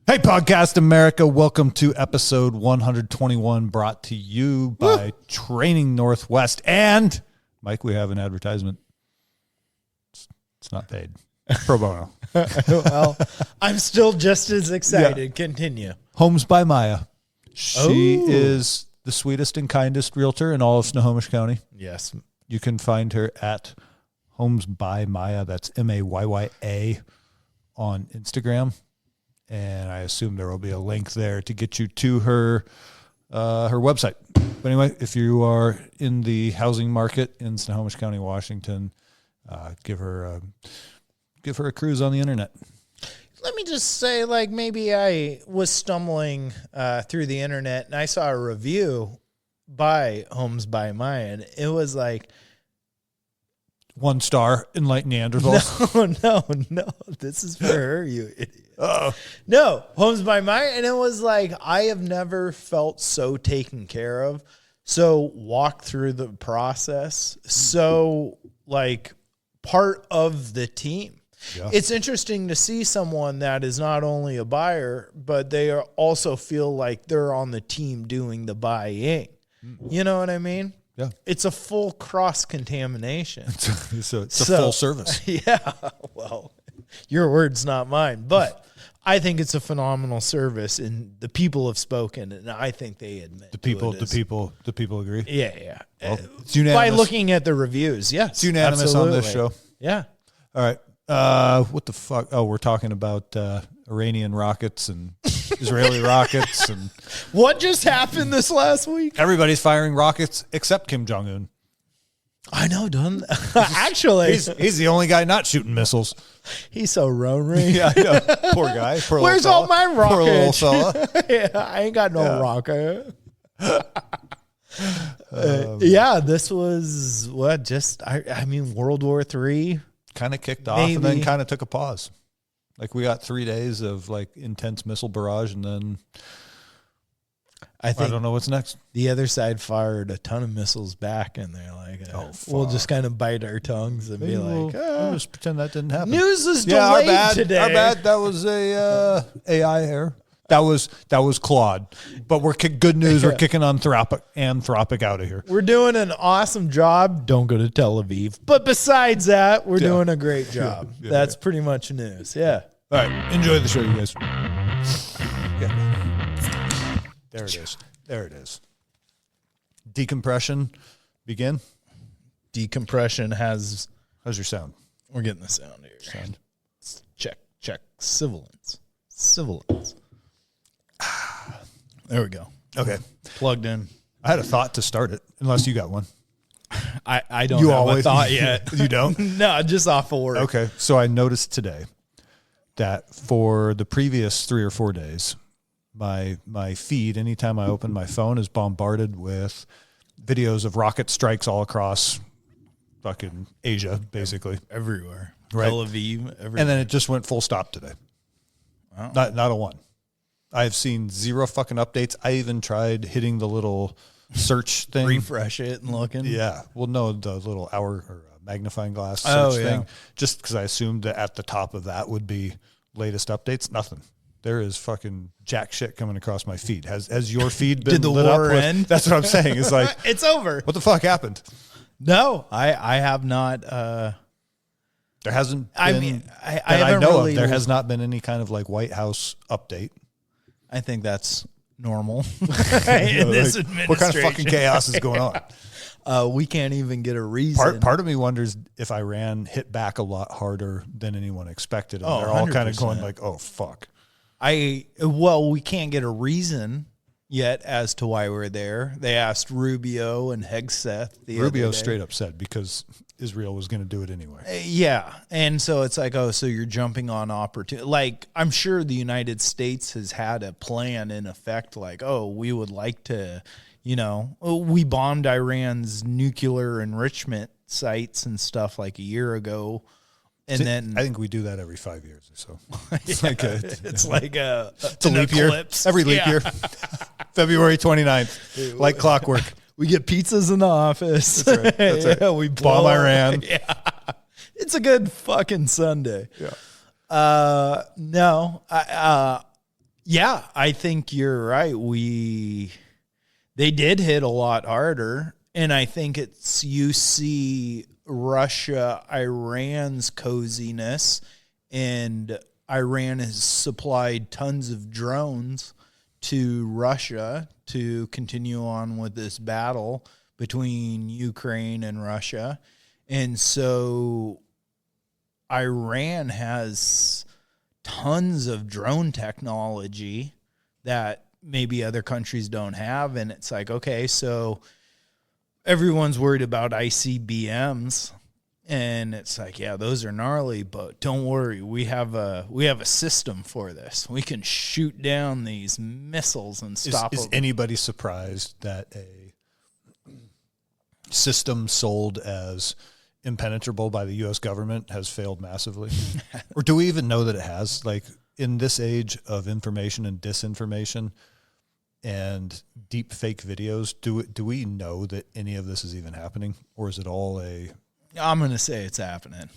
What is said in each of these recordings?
Hey, Podcast America. Welcome to episode 121, brought to you by Training Northwest. And, Mike, we have an advertisement. It's not paid. Pro bono. Well, I'm still just as excited. Yeah. Continue. Homes by Maya. She is the sweetest and kindest realtor in all of Snohomish County. Yes. You can find her at Homes by Maya. That's Mayya on Instagram. And I assume there will be a link there to get you to her website. But anyway, if you are in the housing market in Snohomish County, Washington, give her a cruise on the internet. Let me just say, like, maybe I was stumbling through the internet and I saw a review by Homes by Maya, and it was like 1 star, Enlightened Neanderthals. No. This is for her, you idiot. No, Homes by Maya, and it was like, I have never felt so taken care of, so walk through the process, so like part of the team. Yeah. It's interesting to see someone that is not only a buyer, but they are also feel like they're on the team doing the buying. You know what I mean? Yeah. It's a full cross-contamination. It's a full service. Yeah. Well, your word's not mine, but I think it's a phenomenal service, and the people have spoken, and I think they admit the people agree. Yeah. Well, it's unanimous. By looking at the reviews, yes. It's unanimous absolutely. On this show. Yeah. All right. What the fuck? Oh, we're talking about Iranian rockets and Israeli rockets. And what just happened this last week? Everybody's firing rockets except Kim Jong-un. I know, actually. He's the only guy not shooting missiles. He's so ronery. Yeah, I know. Poor guy. Poor Where's all my rockets? Poor little fella. Yeah, I ain't got no rocket. This was what? I mean, World War III. Kind of kicked off and then kind of took a pause. Like, we got 3 days of like intense missile barrage, and then I don't know what's next. The other side fired a ton of missiles back, and they're like, we'll just kind of bite our tongues and we'll just pretend that didn't happen. News is delayed today. Our bad. That was a AI error. That was Claude. But we're good news. We're kicking Anthropic out of here. We're doing an awesome job. Don't go to Tel Aviv. But besides that, we're doing a great job. That's pretty much news. Yeah. All right. Enjoy the show, you guys. Yeah. There it is. Decompression. Begin. Decompression has. How's your sound? We're getting the sound here. Check. Sibilance. There we go. Okay. Plugged in. I had a thought to start it, unless you got one. I don't have a thought yet. You don't? No, just off of work. Okay. So I noticed today that for the previous 3 or 4 days, my feed, anytime I open my phone, is bombarded with videos of rocket strikes all across fucking Asia, basically. Everywhere. Right? Tel Aviv, everywhere. And then it just went full stop today. Oh. Not a one. I've seen 0 fucking updates. I even tried hitting the little search thing. Refresh it and looking. Yeah. Well, no, the little hour or magnifying glass search thing. Just because I assumed that at the top of that would be latest updates. Nothing. There is fucking jack shit coming across my feed. Has your feed been Did the lit war up with? end? That's what I'm saying. It's like it's over. What the fuck happened? No, I have not. There hasn't been. I mean, I know of. There has not been any kind of like White House update. I think that's normal in this administration. What kind of fucking chaos is going on? We can't even get a reason. Part of me wonders if Iran hit back a lot harder than anyone expected. And they're all 100%. kind of going like, oh, fuck. We can't get a reason yet as to why we're there. They asked Rubio and Hegseth. Rubio straight up said because Israel was going to do it anyway. Yeah. And so it's like, so you're jumping on opportunity. Like, I'm sure the United States has had a plan in effect, like, we would like to, we bombed Iran's nuclear enrichment sites and stuff like a year ago. And then I think we do that every 5 years or so. It's it's like a leap eclipse. Year. Every leap year. February 29th, like clockwork. We get pizzas in the office. That's right. That's right. Yeah, we bomb Iran. Yeah. It's a good fucking Sunday. Yeah. No. Yeah, I think you're right. They did hit a lot harder, and I think you see Russia, Iran's coziness, and Iran has supplied tons of drones to Russia to continue on with this battle between Ukraine and Russia. And so Iran has tons of drone technology that maybe other countries don't have. And it's like, okay, so everyone's worried about ICBMs. And it's like, yeah, those are gnarly, but don't worry, we have a system for this. We can shoot down these missiles and stop them. Is anybody surprised that a system sold as impenetrable by the U.S. government has failed massively? Or do we even know that it has? Like, in this age of information and disinformation and deep fake videos, do we know that any of this is even happening? Or is it all a... I'm going to say it's happening.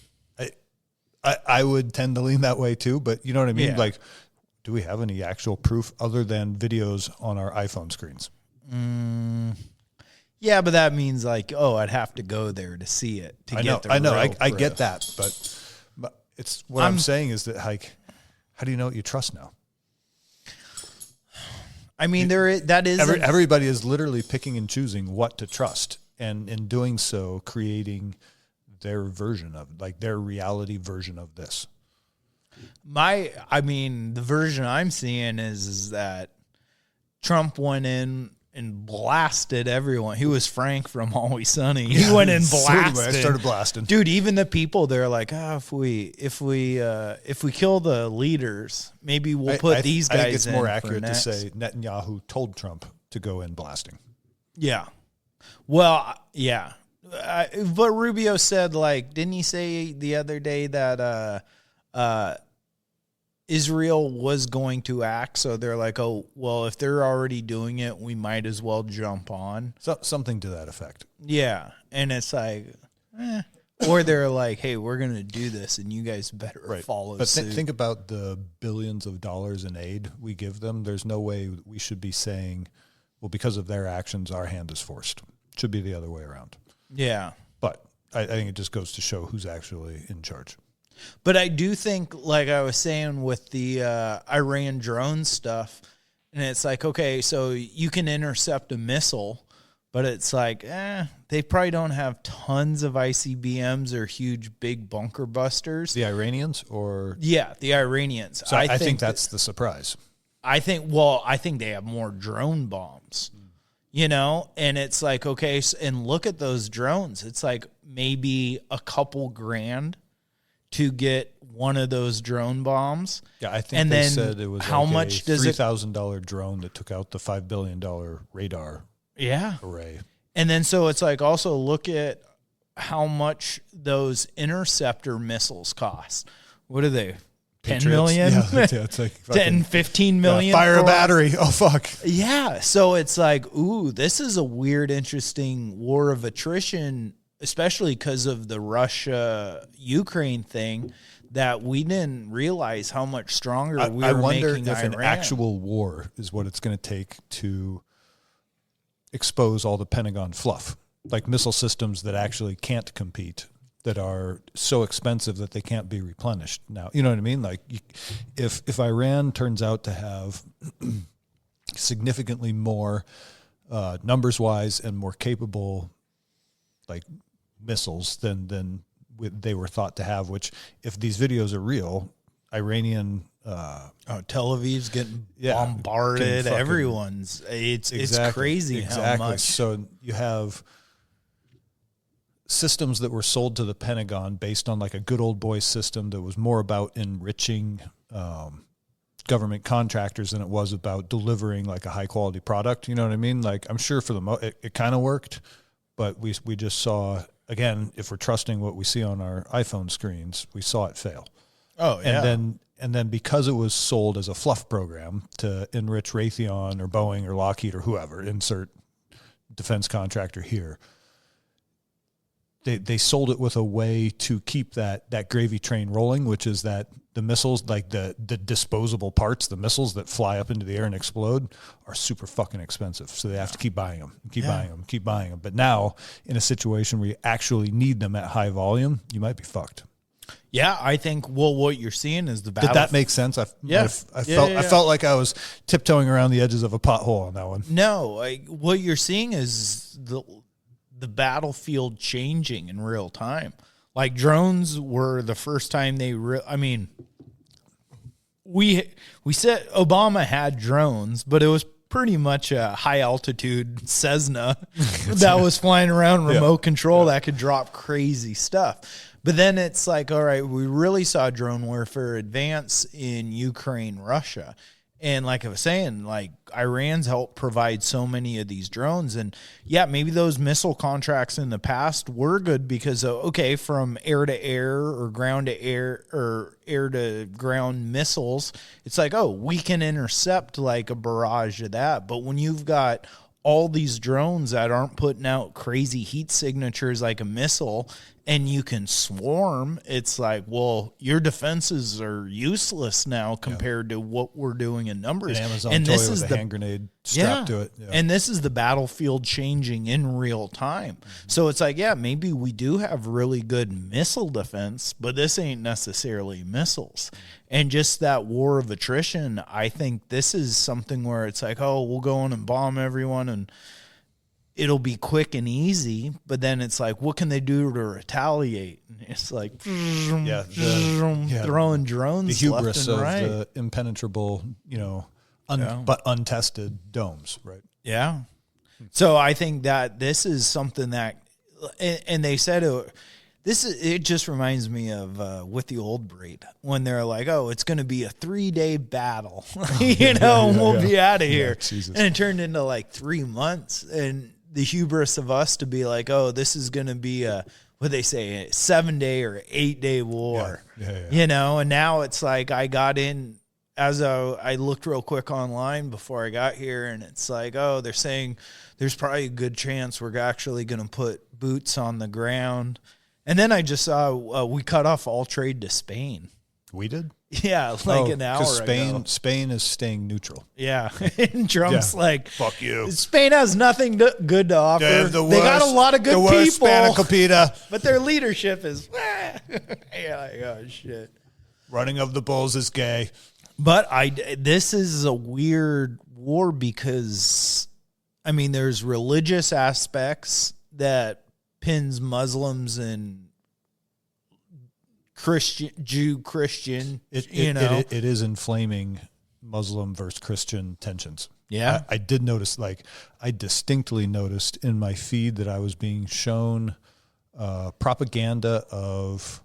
I would tend to lean that way too, but you know what I mean? Yeah. Like, do we have any actual proof other than videos on our iPhone screens? Yeah, but that means like, oh, I'd have to go there to see it. I get that, but it's what I'm saying is that, like, how do you know what you trust now? I mean, everybody is literally picking and choosing what to trust, and in doing so, creating their version of, like, their reality version of this. The version I'm seeing is that Trump went in and blasted everyone. He was Frank from Always Sunny. He went and blasted. I started blasting. Dude, even the people, they're like, if we kill the leaders, maybe we'll put these guys in. I think it's more accurate to say Netanyahu told Trump to go in blasting. Yeah. Well, yeah. But Rubio said, like, didn't he say the other day that Israel was going to act? So they're like, oh, well, if they're already doing it, we might as well jump on. Something to that effect. Yeah. And it's like, or they're like, hey, we're going to do this, and you guys better follow suit. But think about the billions of dollars in aid we give them. There's no way we should be saying, well, because of their actions, our hand is forced. It should be the other way around. Yeah. But I think it just goes to show who's actually in charge. But I do think, like I was saying with the Iran drone stuff, and it's like, okay, so you can intercept a missile, but it's like, they probably don't have tons of ICBMs or huge big bunker busters. The Iranians, or? Yeah, the Iranians. So I think that's the surprise. I think they have more drone bombs, and it's like, okay, and look at those drones. It's like maybe a couple grand to get one of those drone bombs. Yeah, I think they said it was how like much a does $3,000 drone that took out the $5 billion radar array. And then so it's like, also look at how much those interceptor missiles cost. What are they? 10 million? Yeah, it's like 10, 15 million. Fire a battery. Oh, fuck. Yeah. So it's like, ooh, this is a weird, interesting war of attrition, especially because of the Russia-Ukraine thing, that we didn't realize how much stronger we were making Iran. I wonder if an actual war is what it's going to take to expose all the Pentagon fluff, like missile systems that actually can't compete, that are so expensive that they can't be replenished now. You know what I mean? Like, if Iran turns out to have significantly more numbers-wise and more capable, like, missiles than they were thought to have, which, if these videos are real, Iranian Tel Aviv's getting bombarded. Everyone's it's crazy how much. So you have systems that were sold to the Pentagon based on, like, a good old boy system that was more about enriching government contractors than it was about delivering, like, a high quality product. You know what I mean? Like, I'm sure for it kind of worked, but we just saw, again, if we're trusting what we see on our iPhone screens, we saw it fail. Oh, yeah. And then because it was sold as a fluff program to enrich Raytheon or Boeing or Lockheed or whoever, insert defense contractor here, they sold it with a way to keep that gravy train rolling, which is that the missiles, like the disposable parts, the missiles that fly up into the air and explode, are super fucking expensive. So they have to keep buying them, keep buying them. But now, in a situation where you actually need them at high volume, you might be fucked. Yeah, I think, well, what you're seeing is the battle. Did that make sense? I felt like I was tiptoeing around the edges of a pothole on that one. No, what you're seeing is the battlefield changing in real time. Like, drones were the first time we said Obama had drones, but it was pretty much a high altitude Cessna that was flying around remote control that could drop crazy stuff. But then it's like, all right, we really saw drone warfare advance in Ukraine, Russia. And like I was saying, like, Iran's helped provide so many of these drones. And yeah, maybe those missile contracts in the past were good because, okay, from air to air or ground to air or air to ground missiles, it's like, oh, we can intercept like a barrage of that. But when you've got all these drones that aren't putting out crazy heat signatures like a missile, and you can swarm, it's like, well, your defenses are useless now compared to what we're doing in numbers. An Amazon toy with a hand grenade strapped to it. Yeah. And this is the battlefield changing in real time. So it's like, yeah, maybe we do have really good missile defense, but this ain't necessarily missiles. And just that war of attrition, I think this is something where it's like, oh, we'll go in and bomb everyone and it'll be quick and easy, but then it's like, what can they do to retaliate? And it's like, throwing drones. The hubris left and of right. the impenetrable, but untested domes, right? Yeah. So I think that this is something that, and they said it just reminds me of with the old breed when they're like, oh, it's going to be a 3-day battle, and we'll be out of here. And it turned into like 3 months. And the hubris of us to be like, oh, this is going to be a 7-day or 8-day war, and now it's like I got in as I looked real quick online before I got here, and it's like, oh, they're saying there's probably a good chance we're actually going to put boots on the ground. And then I just saw we cut off all trade to Spain. We did? Yeah, an hour ago. Spain is staying neutral. Yeah. And Trump's like, fuck you. Spain has nothing good to offer. They got a lot of good people. But their leadership is, oh, shit. Running of the bulls is gay. But this is a weird war because, there's religious aspects that pins Muslims and Christian. It is inflaming Muslim versus Christian tensions. Yeah. I did notice, I distinctly noticed in my feed that I was being shown propaganda of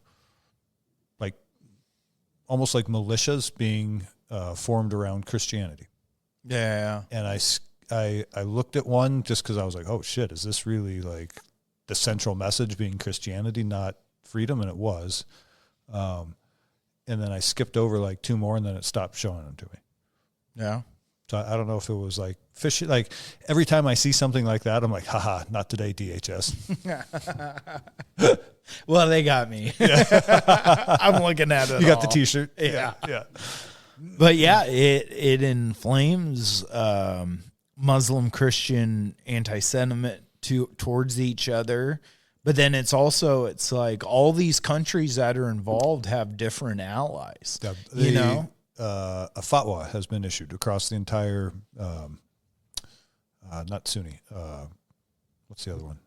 almost like militias being formed around Christianity. Yeah. And I looked at one just because I was like, oh shit, is this really like the central message being Christianity, not freedom? And it was. And then I skipped over like 2 more and then it stopped showing them to me. Yeah. So I don't know if it was like fish. Like every time I see something like that, I'm like, haha, not today, DHS. Well, they got me. I'm looking at it. You got the t-shirt. Yeah. Yeah. But yeah, it inflames Muslim Christian anti-sentiment towards each other. But then it's like all these countries that are involved have different allies. A fatwa has been issued across the entire, not Sunni. What's the other one?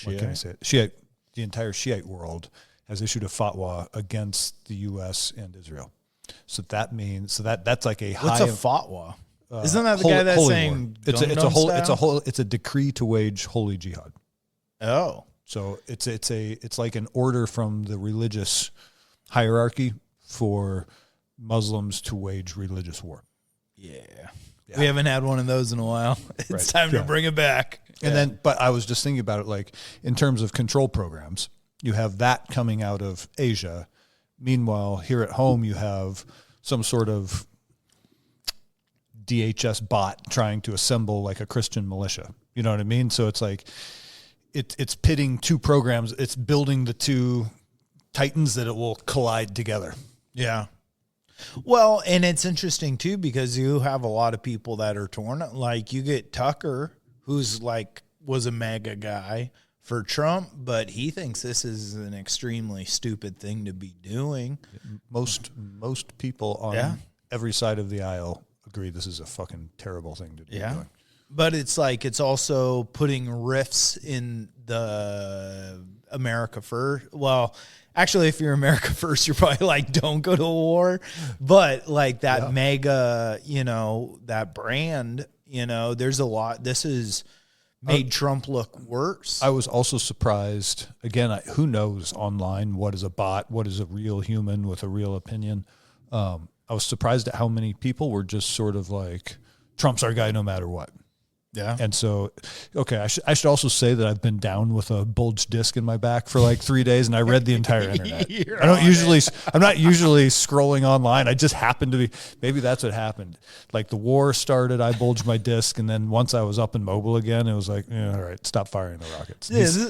What can I say? Shiite. The entire Shiite world has issued a fatwa against the U.S. and Israel. So that means that's like a high. What's a fatwa? Isn't that the guy that's saying it's a decree to wage holy jihad? Oh. So it's like an order from the religious hierarchy for Muslims to wage religious war. Yeah. We haven't had one of those in a while. It's time to bring it back. And then, but I was just thinking about it, like in terms of control programs, you have that coming out of Asia. Meanwhile, here at home, you have some sort of DHS bot trying to assemble like a Christian militia. You know what I mean? So it's like, it's pitting 2 programs. It's building the 2 titans that it will collide together. Yeah. Well, and it's interesting too, because you have a lot of people that are torn. Like you get Tucker, who's like was a mega guy for Trump, but he thinks this is an extremely stupid thing to be doing. Most people on every side of the aisle agree this is a fucking terrible thing to be doing. But it's like it's also putting rifts in the America first. Well, actually, if you're America first, you're probably like, don't go to war. But like that mega, that brand, there's a lot. This is made Trump look worse. I was also surprised. Again, who knows online what is a bot, what is a real human with a real opinion. I was surprised at how many people were just sort of like, Trump's our guy no matter what. Yeah. And so, okay, I should also say that I've been down with a bulged disc in my back for like 3 days, and I read the entire internet. I'm not usually scrolling online. I just happened to be, maybe that's what happened. Like the war started, I bulged my disc, and then once I was up and mobile again, it was like, all right, stop firing the rockets.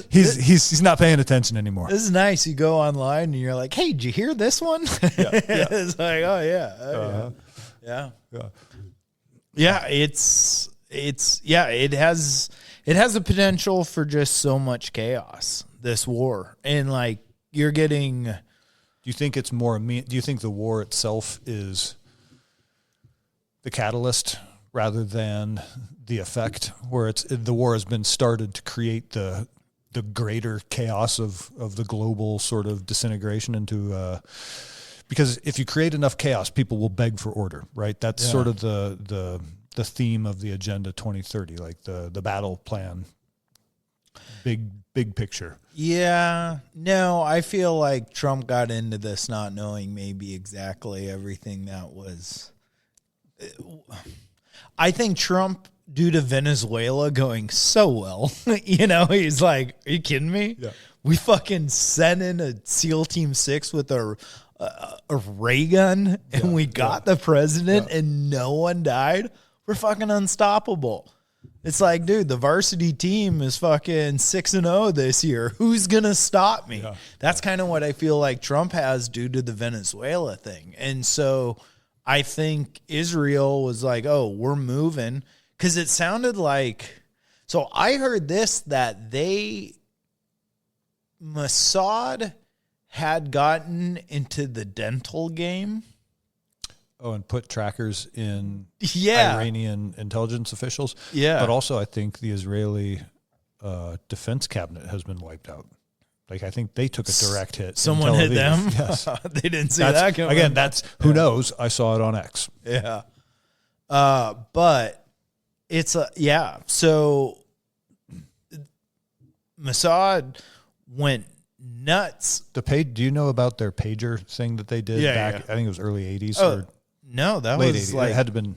He's not paying attention anymore. This is nice. You go online and you're like, hey, did you hear this one? Yeah. It's like, oh yeah. Yeah, it has the potential for just so much chaos, this war. And like you're getting, do you think it's more do you think the war itself is the catalyst rather than the effect, where the war has been started to create the greater chaos of the global sort of disintegration into because if you create enough chaos, people will beg for order, right? That's sort of the theme of the Agenda 2030, like the battle plan, big picture. Yeah. No, I feel like Trump got into this not knowing maybe exactly everything that was. I think Trump, due to Venezuela going so well, he's like, are you kidding me? Yeah. We fucking sent in a SEAL Team 6 with a ray gun and we got the president and no one died. We're fucking unstoppable. It's like, dude, the varsity team is fucking 6-0 this year. Who's going to stop me? Yeah. That's kind of what I feel like Trump has due to the Venezuela thing. And so I think Israel was like, oh, we're moving. Because it sounded like, so I heard this, that Mossad had gotten into the dental game. Oh, and put trackers in Iranian intelligence officials. Yeah. But also I think the Israeli defense cabinet has been wiped out. Like I think they took a direct hit. Someone hit them? Yes. They didn't see that coming. Again, that's, who knows? I saw it on X. Yeah. But it's so Mossad went nuts. Do you know about their pager thing that they did back? I think it was early 80s or no, that late was 80s. like, it had to been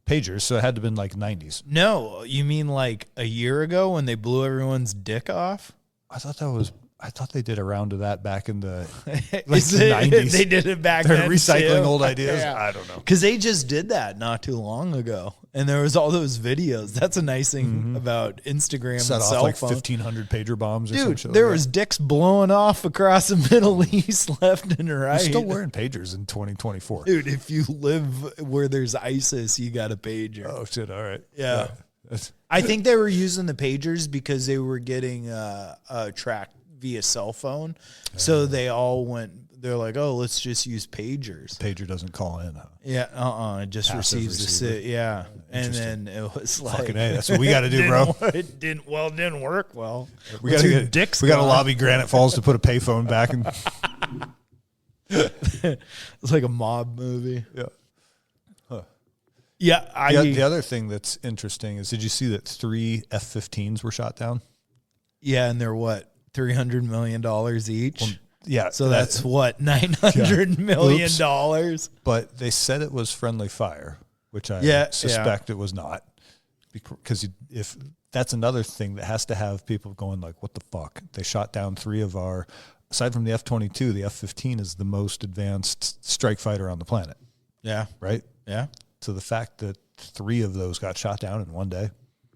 pagers, so it had to been like 90s. No, you mean like a year ago when they blew everyone's dick off? I thought they did a round of that back in the the 90s. They did it back They're then recycling too. old ideas. Yeah. I don't know. Because they just did that not too long ago. And there was all those videos. That's a nice thing about Instagram Set and off cell like phone. 1,500 pager bombs or Dude, some shit. there was dicks blowing off across the Middle East left and right. We're still wearing pagers in 2024. Dude, if you live where there's ISIS, you got a pager. Oh, shit. All right. Yeah. I think they were using the pagers because they were getting tracked via cell phone. So they all they're like, oh, let's just use pagers. Pager doesn't call in, huh? Yeah, it just receives the sit. Yeah. And then it was like, fucking A, that's what we got to do, bro. It didn't work well. We got to lobby Granite Falls to put a payphone back. And it's like a mob movie. Yeah. Huh. Yeah. The other thing that's interesting is, did you see that 3 F-15s were shot down? Yeah. And they're what? $300 million each? Well, yeah. So that's what? $900 million. But they said it was friendly fire, which I suspect it was not. Because if that's another thing that has to have people going like, what the fuck? They shot down 3 of our, aside from the F-22, the F-15 is the most advanced strike fighter on the planet. Yeah. Right? Yeah. So the fact that 3 of those got shot down in one day.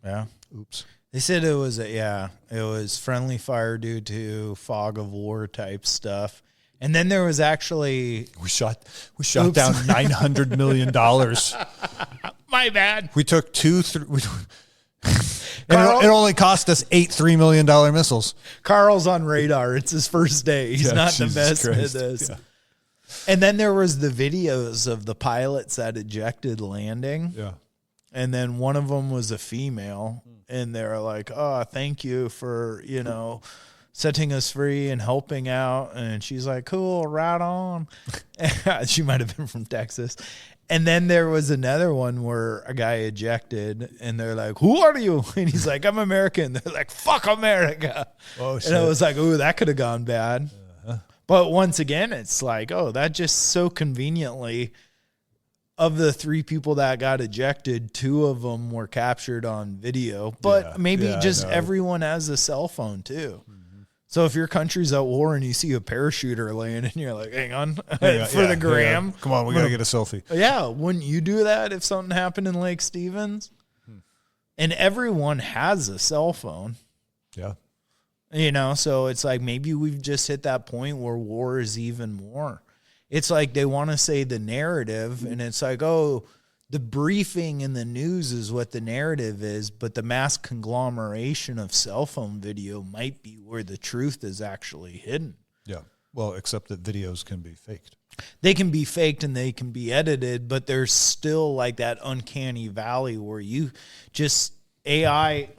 Yeah. Oops. They said it was friendly fire due to fog of war type stuff. And then there was actually we shot down $900 million. My bad. We took it only cost us 8 $3 million missiles. Carl's on radar. It's his first day. He's not the best at this. Yeah. And then there was the videos of the pilots that ejected landing. Yeah. And then one of them was a female, and they're like, "Oh, thank you for, setting us free and helping out." And she's like, "Cool, right on." She might have been from Texas. And then there was another one where a guy ejected, and they're like, "Who are you?" And he's like, "I'm American." They're like, "Fuck America." Oh, shit. And I was like, "Ooh, that could have gone bad." But once again, it's like, oh, that just so conveniently, of the 3 people that got ejected, 2 of them were captured on video. But maybe everyone has a cell phone too. Mm-hmm. So if your country's at war and you see a parachuter laying and you're like, hang on, for the gram. Come on, we got to get a selfie. Yeah, wouldn't you do that if something happened in Lake Stevens? And everyone has a cell phone. Yeah. So it's like maybe we've just hit that point where war is even more. It's like they want to say the narrative, and it's like, oh, the briefing in the news is what the narrative is, but the mass conglomeration of cell phone video might be where the truth is actually hidden. Yeah. Well, except that videos can be faked. They can be faked and they can be edited, but there's still like that uncanny valley where you just AI. I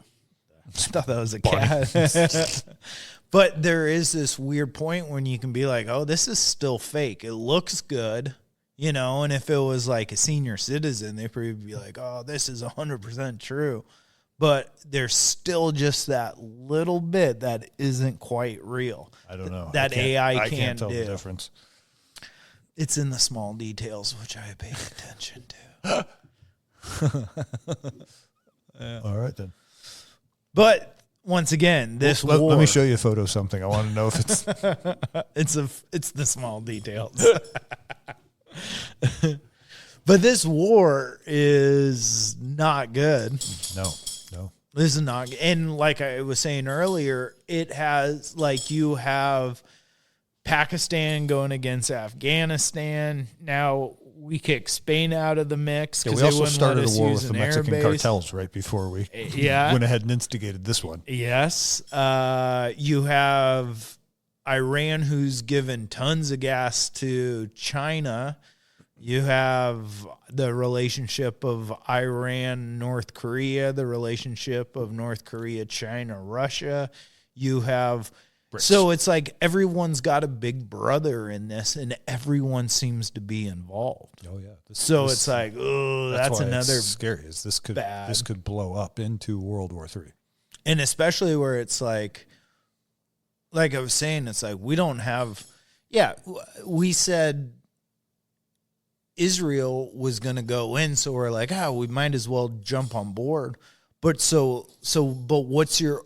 thought that was a cat. But there is this weird point when you can be like, oh, this is still fake. It looks good, and if it was like a senior citizen, they'd probably be like, oh, this is 100% true. But there's still just that little bit that isn't quite real. I don't know. That AI can't tell do. The difference. It's in the small details, which I pay attention to. Yeah. All right, then. But once again, this war. Let me show you a photo of something. I want to know if it's. It's the small details. But this war is not good. No. This is not. And like I was saying earlier, it has you have Pakistan going against Afghanistan. Now we kicked Spain out of the mix. Yeah, we also started a war with the Mexican cartels right before we went ahead and instigated this one. Yes. You have Iran, who's given tons of gas to China. You have the relationship of Iran, North Korea, the relationship of North Korea, China, Russia. You have... So it's like everyone's got a big brother in this, and everyone seems to be involved. Oh yeah. It's like, oh, that's another it's scary. This could blow up into World War III, and especially where it's like I was saying, it's like we don't have. Yeah, we said Israel was going to go in, so we're like, we might as well jump on board. But but what's your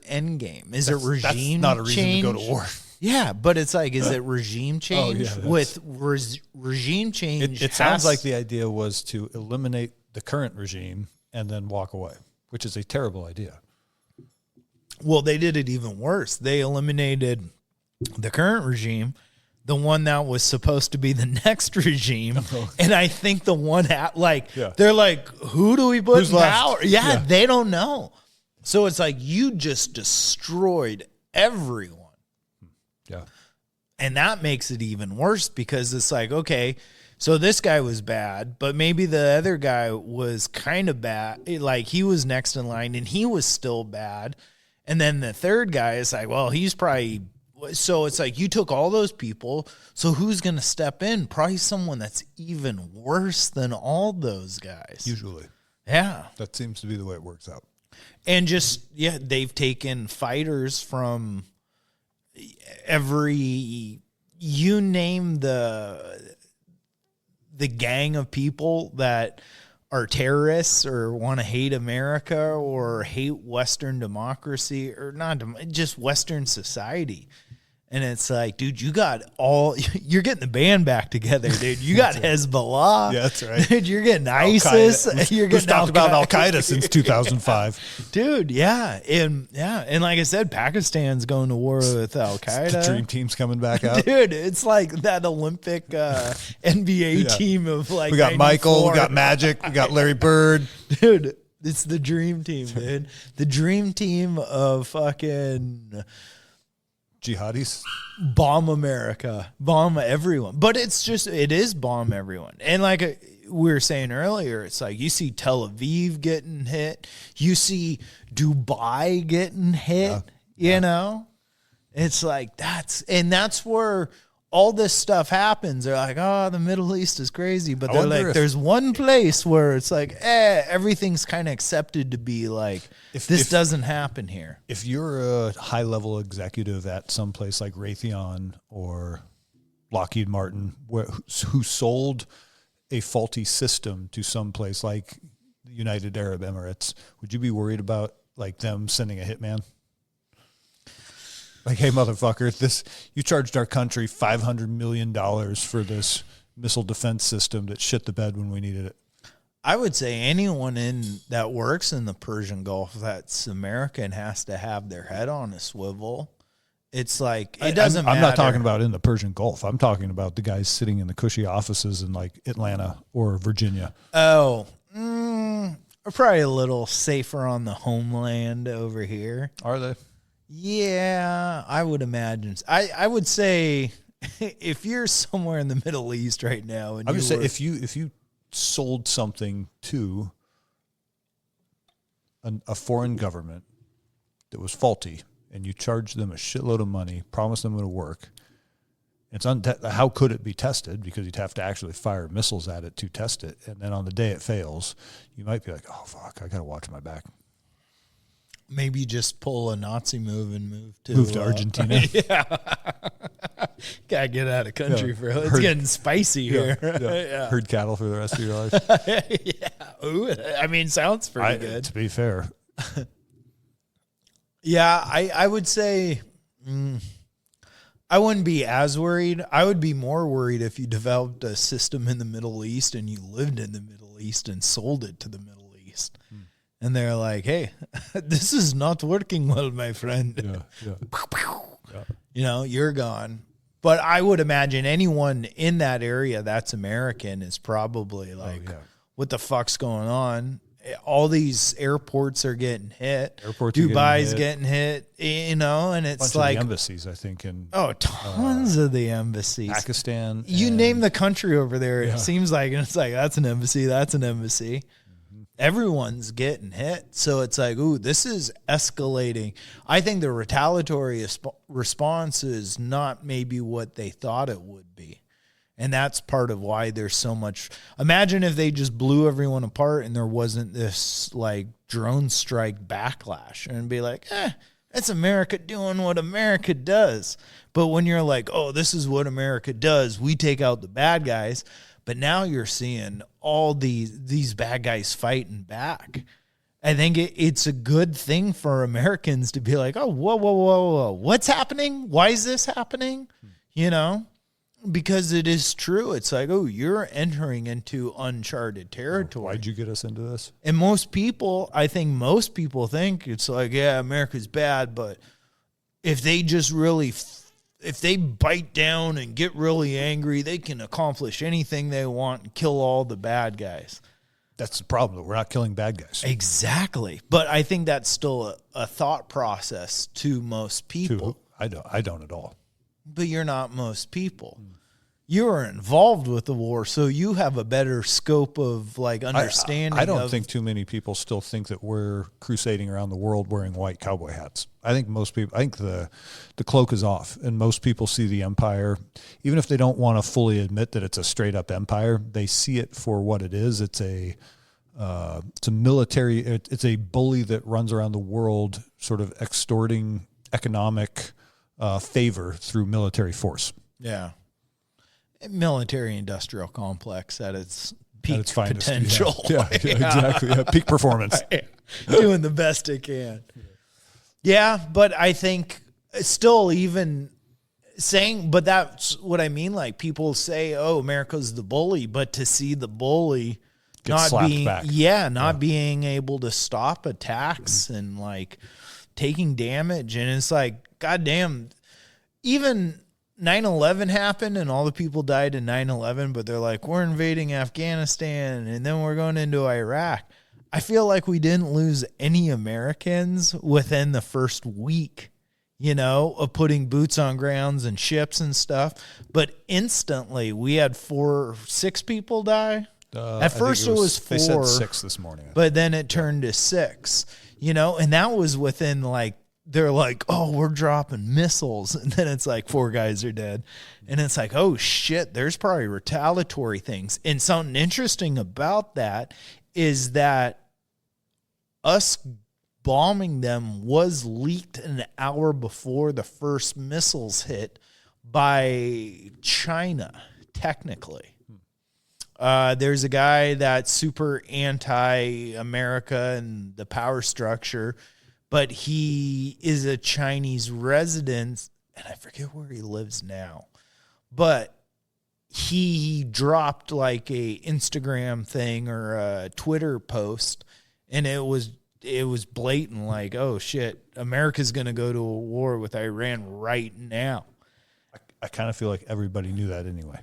end game? Is it regime change? That's not a reason to go to war. Yeah, but it's like, is it regime change? With regime change, it sounds like the idea was to eliminate the current regime and then walk away, which is a terrible idea. Well, they did it even worse. They eliminated the current regime, the one that was supposed to be the next regime. And I think the one they're like, who do we put in power? Yeah, they don't know. So it's like, you just destroyed everyone. Yeah. And that makes it even worse because it's like, okay, so this guy was bad, but maybe the other guy was kind of bad. Like he was next in line and he was still bad. And then the third guy is like, well, he's probably... So it's like you took all those people. So who's going to step in? Probably someone that's even worse than all those guys. Usually. Yeah. That seems to be the way it works out. And they've taken fighters from every, you name the gang of people that are terrorists or want to hate America or hate Western democracy or not, just Western society. And it's like, dude, you're getting the band back together, dude. You got Hezbollah. Yeah, that's right. Dude, you're getting ISIS. You're getting talked about Al-Qaeda since 2005. Dude, yeah. And like I said, Pakistan's going to war with Al-Qaeda. The dream team's coming back out. Dude, it's like that Olympic NBA team of like we got 94. Michael, we got Magic, we got Larry Bird. Dude, it's the dream team, dude. The dream team of fucking jihadis. Bomb America, bomb everyone. But it is bomb everyone. And like we were saying earlier, it's like you see Tel Aviv getting hit, you see Dubai getting hit, you know? It's like that's where all this stuff happens. They're like, oh, the Middle East is crazy. But they're like, there's one place where it's like, everything's kind of accepted to be like, this doesn't happen here. If you're a high-level executive at some place like Raytheon or Lockheed Martin, who sold a faulty system to some place like the United Arab Emirates, would you be worried about like them sending a hitman? Like, hey, motherfucker, you charged our country $500 million for this missile defense system that shit the bed when we needed it. I would say anyone that works in the Persian Gulf that's American has to have their head on a swivel. It's like, it doesn't matter. I'm not talking about in the Persian Gulf. I'm talking about the guys sitting in the cushy offices in like Atlanta or Virginia. Oh, probably a little safer on the homeland over here. Are they? Yeah, I would imagine. I would say if you're somewhere in the Middle East right now, and I would say if you sold something to a foreign government that was faulty, and you charged them a shitload of money, promised them it would work, how could it be tested? Because you'd have to actually fire missiles at it to test it, and then on the day it fails, you might be like, "Oh fuck, I got to watch my back." Maybe just pull a Nazi move and move to Argentina. Yeah. Gotta get out of country, bro. It's getting spicy here. Yeah. Herd cattle for the rest of your life. Yeah. Ooh, I mean, sounds pretty good. To be fair. Yeah, I would say I wouldn't be as worried. I would be more worried if you developed a system in the Middle East and you lived in the Middle East and sold it to the Middle East. And they're like, hey, this is not working well, my friend. Yeah. You know, you're gone. But I would imagine anyone in that area that's American is probably like, what the fuck's going on? All these airports are getting hit. Dubai's getting hit, you know, and it's like of the embassies, I think. Tons of the embassies. Pakistan. You name the country over there, it seems like, and it's like, that's an embassy, that's an embassy. Everyone's getting hit. So it's like, ooh, this is escalating. I think the retaliatory response is not maybe what they thought it would be. And that's part of why there's so much. Imagine if they just blew everyone apart and there wasn't this like drone strike backlash and be like, that's America doing what America does. But when you're like, oh, this is what America does, we take out the bad guys. But now you're seeing all these bad guys fighting back. I think it's a good thing for Americans to be like, oh, whoa, what's happening? Why is this happening? You know, because it is true. It's like, oh, you're entering into uncharted territory. Why'd you get us into this? And I think most people think it's like, yeah, America's bad, but if they just really if they bite down and get really angry, they can accomplish anything they want and kill all the bad guys. That's the problem. We're not killing bad guys. Exactly. But I think that's still a thought process to most people. I don't at all. But you're not most people. You are involved with the war, so you have a better scope of like understanding. I don't think too many people still think that we're crusading around the world wearing white cowboy hats. I think the cloak is off, and most people see the empire, even if they don't want to fully admit that it's a straight up empire, they see it for what it is. It's a military. It's a bully that runs around the world, sort of extorting economic favor through military force. Yeah. Military-industrial complex at its peak finest, potential. Yeah, exactly. Yeah, peak performance. Doing the best it can. Yeah, but I think still even But that's what I mean. Like people say, oh, America's the bully, but to see the bully not being, back. being able to stop attacks and like taking damage. And it's like, goddamn, even 9/11 happened and all the people died in 9/11, but they're like, we're invading Afghanistan and then we're going into Iraq. I feel like we didn't lose any Americans within the first week, of putting boots on grounds and ships and stuff. But instantly we had 6 people die. At first it was 4. They said 6 this morning. But then it turned to 6, and that was within like, they're like, oh, we're dropping missiles. And then it's like 4 guys are dead. And it's like, oh shit, there's probably retaliatory things. And something interesting about that is that us bombing them was leaked an hour before the first missiles hit by China, technically. There's a guy that's super anti-America and the power structure, but he is a Chinese resident, and I forget where he lives now. But he dropped like a Instagram thing or a Twitter post, and it was blatant, like, oh shit, America's going to go to a war with Iran right now. I kind of feel like everybody knew that anyway.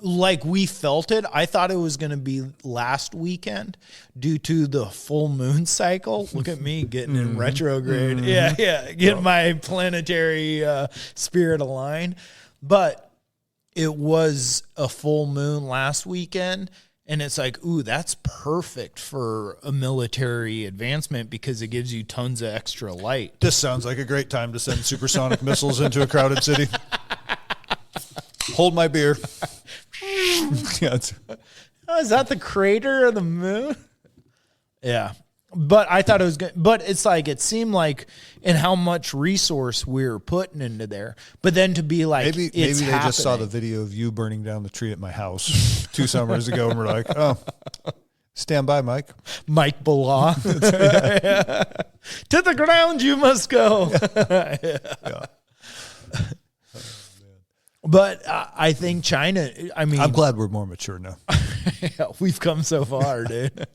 Like we felt it. I thought it was going to be last weekend due to the full moon cycle. Look at me getting in retrograde. Yeah. Getting my planetary spirit aligned. But it was a full moon last weekend. And it's like, ooh, that's perfect for a military advancement because it gives you tons of extra light. This sounds like a great time to send supersonic missiles into a crowded city. Hold my beer. Oh, is that the crater of the moon? Yeah. But I thought it was good. But it's like, it seemed like in how much resource we're putting into there. But then to be like, maybe they just saw the video of you burning down the tree at my house 2 summers ago and we're like, oh, stand by, Mike. Mike Bala. To the ground you must go. Yeah. But I think China, I mean, I'm glad we're more mature now. Yeah, we've come so far, dude.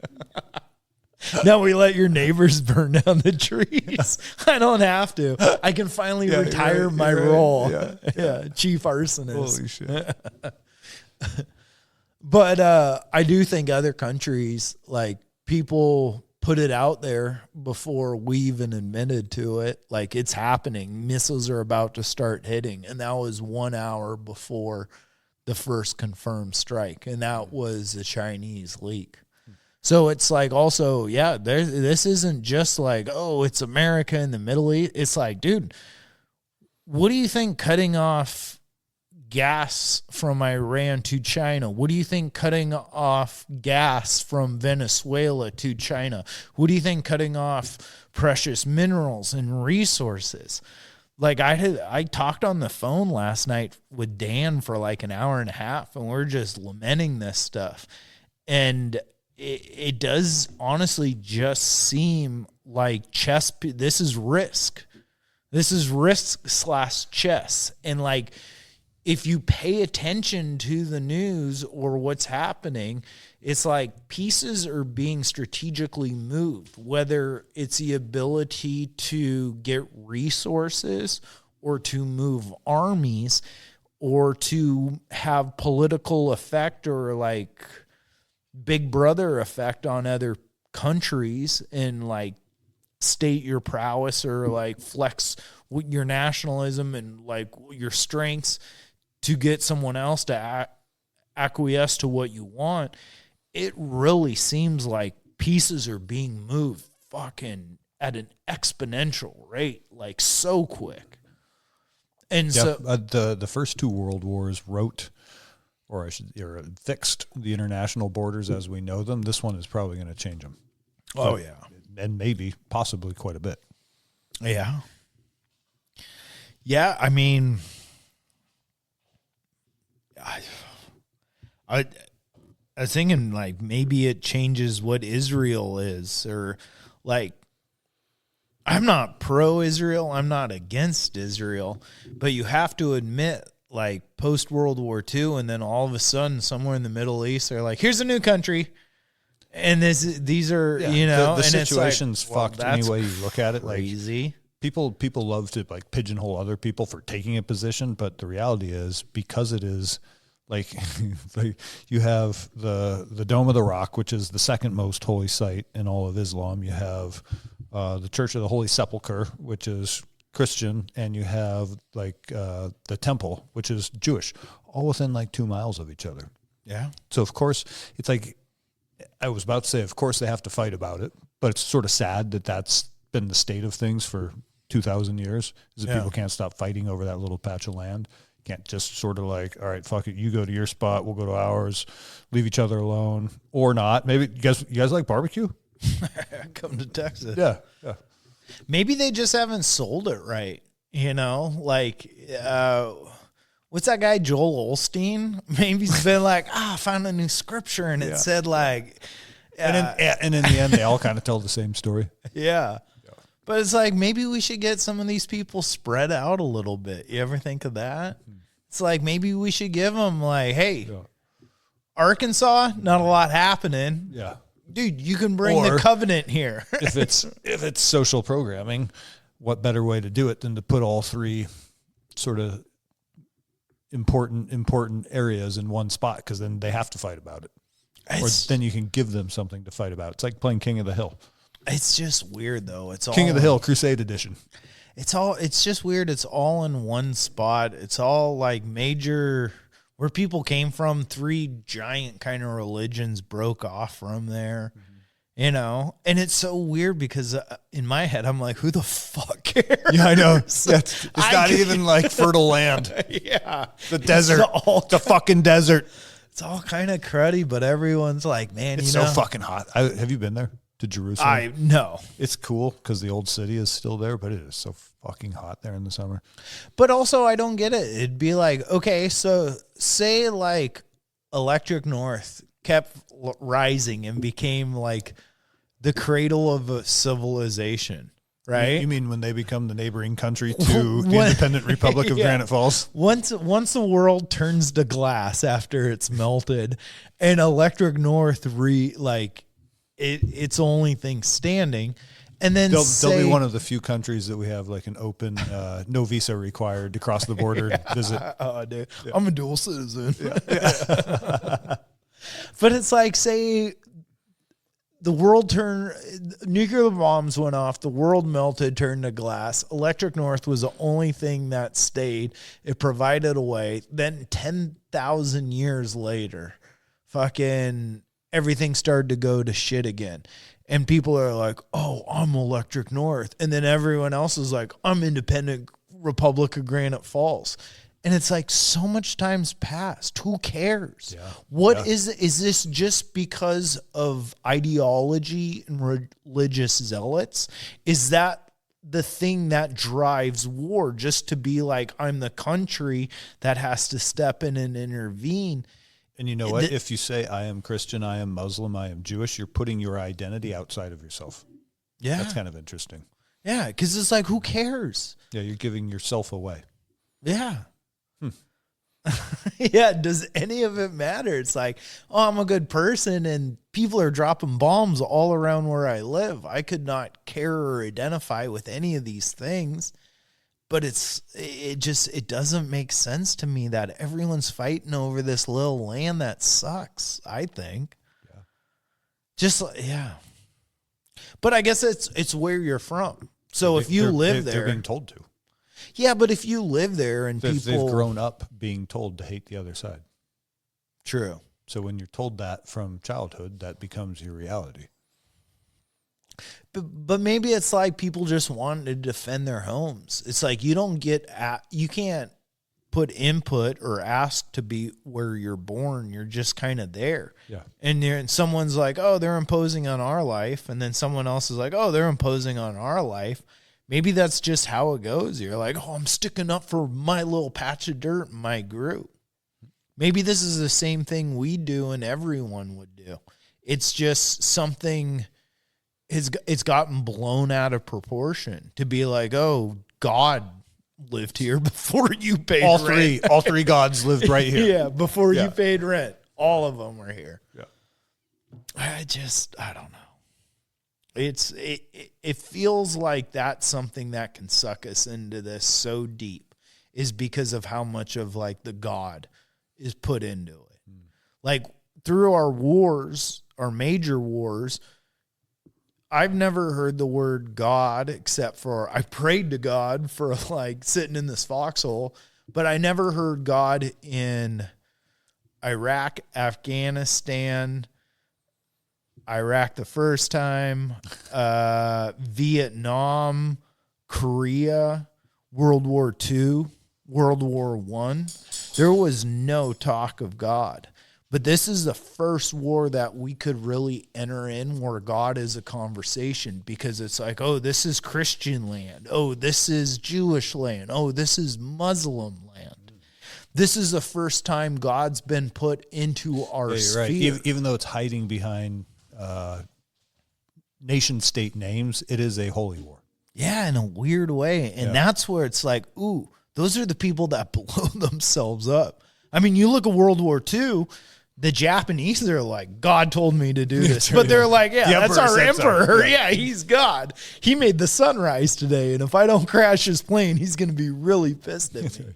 Now we let your neighbors burn down the trees. I don't have to. I can finally retire my role. Yeah, chief arsonist. Holy shit. But I do think other countries, like, people put it out there before we even admitted to it. Like, it's happening. Missiles are about to start hitting. And that was 1 hour before the first confirmed strike. And that was a Chinese leak. So it's like, also, yeah, this isn't just like, oh, it's America in the Middle East. It's like, dude, what do you think cutting off gas from Iran to China? What do you think cutting off gas from Venezuela to China? What do you think cutting off precious minerals and resources? Like, I talked on the phone last night with Dan for like an hour and a half, and we're just lamenting this stuff. And it does honestly just seem like chess. This is risk. This is risk/chess. And like, if you pay attention to the news or what's happening, it's like pieces are being strategically moved, whether it's the ability to get resources or to move armies or to have political effect or like big brother effect on other countries and like state your prowess or like flex your nationalism and like your strengths to get someone else to acquiesce to what you want. It really seems like pieces are being moved fucking at an exponential rate, like so quick. And so the first 2 world wars fixed the international borders as we know them. This one is probably going to change them. Oh, yeah. And maybe, possibly quite a bit. Yeah. Yeah, I mean, I was thinking like maybe it changes what Israel is, or like, I'm not pro-Israel. I'm not against Israel. But you have to admit, like, post-World War II, and then all of a sudden, somewhere in the Middle East, they're like, here's a new country. And these are, you know. The and situation's it's like, fucked any way you look at it. Crazy. Like, people love to, like, pigeonhole other people for taking a position, but the reality is, because it is, like, like you have the Dome of the Rock, which is the second most holy site in all of Islam. You have the Church of the Holy Sepulchre, which is Christian, and you have, like, the temple, which is Jewish, all within, like, 2 miles of each other. Yeah. So, of course, it's like, I was about to say, of course they have to fight about it, but it's sort of sad that that's been the state of things for 2,000 years, is that people can't stop fighting over that little patch of land. Can't just sort of like, all right, fuck it, you go to your spot, we'll go to ours, leave each other alone, or not. Maybe you guys like barbecue? Come to Texas. Yeah. Maybe they just haven't sold it right. You know, like, what's that guy, Joel Osteen? Maybe he's been like, I found a new scripture, and it said, like, and in the end, they all kind of tell the same story. Yeah. But it's like, maybe we should get some of these people spread out a little bit. You ever think of that? It's like, maybe we should give them, like, hey, Arkansas, not a lot happening. Yeah. Dude, you can bring the covenant here. if it's social programming, what better way to do it than to put all three sort of important areas in one spot, because then they have to fight about it. Or then you can give them something to fight about. It's like playing King of the Hill. It's just weird, though. It's all King of the Hill Crusade Edition. It's just weird. It's all in one spot. It's all like major, where people came from. 3 giant kind of religions broke off from there, you know? And it's so weird because in my head, I'm like, who the fuck cares? Yeah, I know. It's not even like fertile land. Yeah. The desert. The fucking desert. It's all kind of cruddy, but everyone's like, man, it's so fucking hot. Have you been there? To Jerusalem? No. It's cool because the old city is still there, but it is so fucking hot there in the summer. But also, I don't get it. It'd be like, okay, so say like Electric North kept rising and became like the cradle of a civilization, right? You mean when they become the neighboring country to the independent Republic of Granite Falls? Once the world turns to glass after it's melted, and Electric North it's the only thing standing, and then they'll be one of the few countries that we have like an open, no visa required to cross the border and visit. Oh, dude, I'm a dual citizen. But it's like, say the world nuclear bombs went off, the world melted, turned to glass. Electric North was the only thing that stayed. It provided a way. Then 10,000 years later, fucking everything started to go to shit again. And people are like, oh, I'm Electric North. And then everyone else is like, I'm Independent Republic of Granite Falls. And it's like, so much time's passed. Who cares? Yeah. What is this just because of ideology and religious zealots? Is that the thing that drives war, just to be like, I'm the country that has to step in and intervene? And you know what? If you say, I am Christian, I am Muslim, I am Jewish, you're putting your identity outside of yourself. Yeah. That's kind of interesting. Yeah, because it's like, who cares? Yeah, you're giving yourself away. Yeah. Yeah, does any of it matter? It's like, oh, I'm a good person, and people are dropping bombs all around where I live. I could not care or identify with any of these things. But it doesn't make sense to me that everyone's fighting over this little land that sucks, I think. Yeah. But I guess it's where you're from. So if you live there, they're being told to. Yeah, but if you live there and they've people grown up being told to hate the other side. True. So when you're told that from childhood, that becomes your reality. But maybe it's like people just want to defend their homes. It's like you can't put input or ask to be where you're born. You're just kind of there. Yeah. And someone's like, oh, they're imposing on our life. And then someone else is like, oh, they're imposing on our life. Maybe that's just how it goes. You're like, oh, I'm sticking up for my little patch of dirt in my group. Maybe this is the same thing we do and everyone would do. It's just something it's gotten blown out of proportion to be like, oh, God lived here before you paid rent. All three gods lived right here. Yeah, before you paid rent. All of them were here. Yeah. I don't know. It feels like that's something that can suck us into this so deep, is because of how much of like the God is put into it. Like through our wars, our major wars, I've never heard the word God except for I prayed to God for like sitting in this foxhole, but I never heard God in Iraq, Afghanistan, Iraq the first time, Vietnam, Korea, World War II, World War I. There was no talk of God. But this is the first war that we could really enter in where God is a conversation, because it's like, oh, this is Christian land. Oh, this is Jewish land. Oh, this is Muslim land. This is the first time God's been put into our sphere. Right. Even though it's hiding behind nation-state names, it is a holy war. Yeah, in a weird way. And that's where it's like, ooh, those are the people that blow themselves up. I mean, you look at World War II, the Japanese are like, God told me to do this. But they're like, yeah, that's our emperor. Yeah, he's God. He made the sunrise today. And if I don't crash his plane, he's going to be really pissed at me.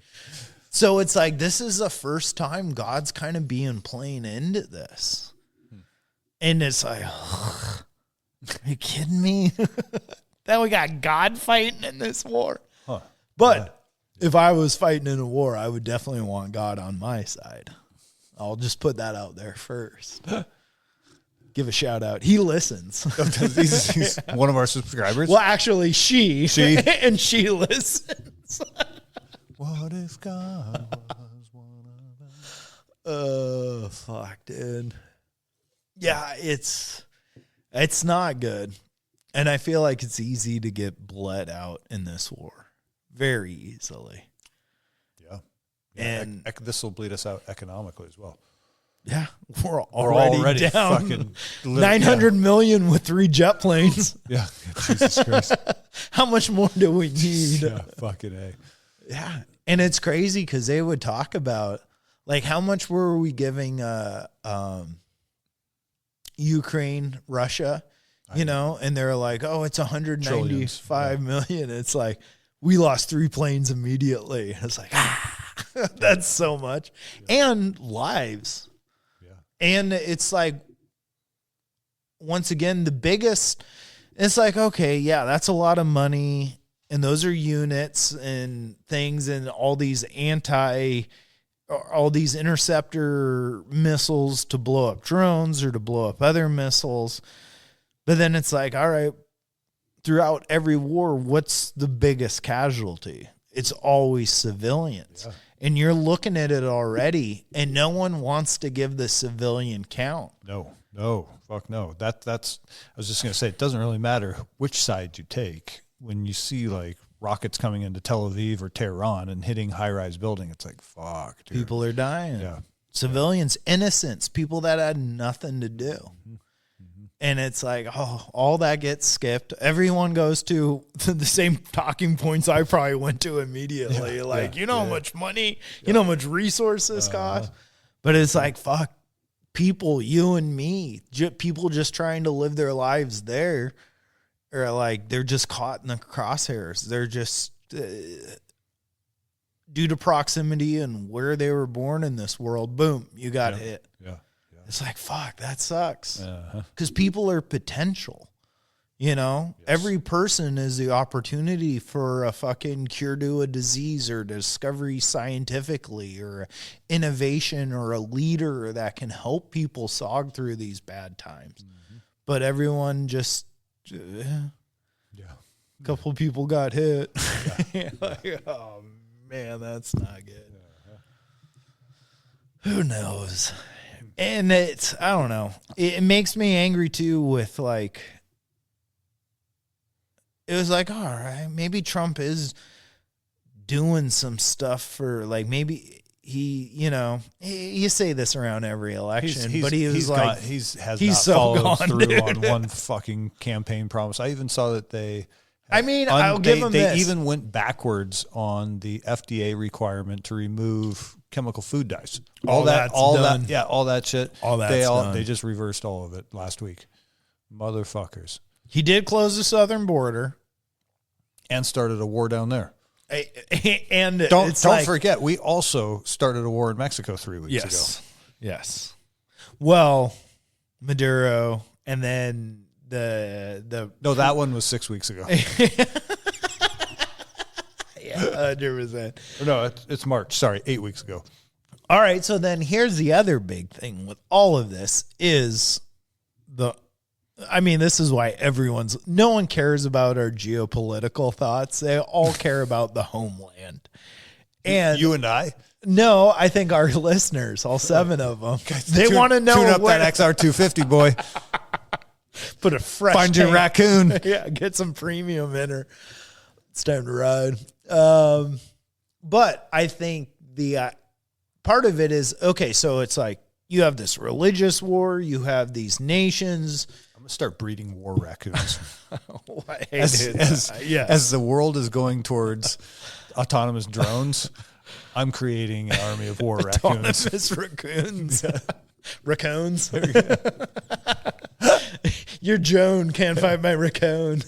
So it's like, this is the first time God's kind of being playing into this. And it's like, are you kidding me? Then we got God fighting in this war. Huh. But if I was fighting in a war, I would definitely want God on my side. I'll just put that out there first. Give a shout out. He listens. He's one of our subscribers. Well, actually, she and she listens. What if God was one of us? Oh, fuck, dude. Yeah, it's not good. And I feel like it's easy to get bled out in this war. Very easily. Yeah. And this will bleed us out economically as well. Yeah, we're already down fucking 900 million with 3 jet planes. Yeah, Jesus Christ. How much more do we need? Yeah, fucking A. Yeah, and it's crazy because they would talk about, like, how much were we giving Ukraine, Russia, you know, and they're like, oh, it's 195 million. It's like, we lost 3 planes immediately. It's like, that's so much. Yeah. And lives. Yeah. And it's like, once again, the biggest, it's like, okay, yeah, that's a lot of money. And those are units and things and all these interceptor missiles to blow up drones or to blow up other missiles. But then it's like, all right, throughout every war, what's the biggest casualty? It's always civilians. Yeah. And you're looking at it already, and no one wants to give the civilian count. No, fuck no. That's, I was just going to say, it doesn't really matter which side you take. When you see like rockets coming into Tel Aviv or Tehran and hitting high-rise building, it's like, fuck, dude. People are dying. Yeah. Civilians, innocents, people that had nothing to do. Mm-hmm. And it's like, oh, all that gets skipped. Everyone goes to the same talking points I probably went to immediately. How much money, you know how much resources cost? But it's like, fuck, people, you and me, people just trying to live their lives there, or like they're just caught in the crosshairs. They're just, due to proximity and where they were born in this world, boom, you got hit. Yeah. It's like, fuck, that sucks. Because people are potential, you know? Yes. Every person is the opportunity for a fucking cure to a disease or discovery scientifically or innovation or a leader that can help people sog through these bad times. Mm-hmm. But everyone just, a couple of people got hit. Yeah. Like, oh, man, that's not good. Who knows? And it's, I don't know. It makes me angry too with like, it was like, all right, maybe Trump is doing some stuff for like, maybe you say this around every election, but he's not followed through on one fucking campaign promise. I even saw that I'll give them this. They even went backwards on the FDA requirement to remove chemical food dyes. All that shit. They just reversed all of it last week. Motherfuckers. He did close the southern border and started a war down there. And don't forget, we also started a war in Mexico 3 weeks ago. Yes. Well, Maduro, and then that one was 6 weeks ago. Yeah, 100%. No, it's March. Sorry, 8 weeks ago. All right, so then here's the other big thing with all of this is this is why no one cares about our geopolitical thoughts. They all care about the homeland. And you and I? No, I think our listeners, all 7 of them, they want to know. Tune up that XR250, boy. Put a fresh Find your raccoon. Yeah, get some premium in her. It's time to ride. But I think the part of it is, okay, so it's like you have this religious war, you have these nations. I'm going to start breeding war raccoons. Yes. As the world is going towards autonomous drones, I'm creating an army of war raccoons. Autonomous raccoons. Raccoons. Your Joan can't find my raccoon.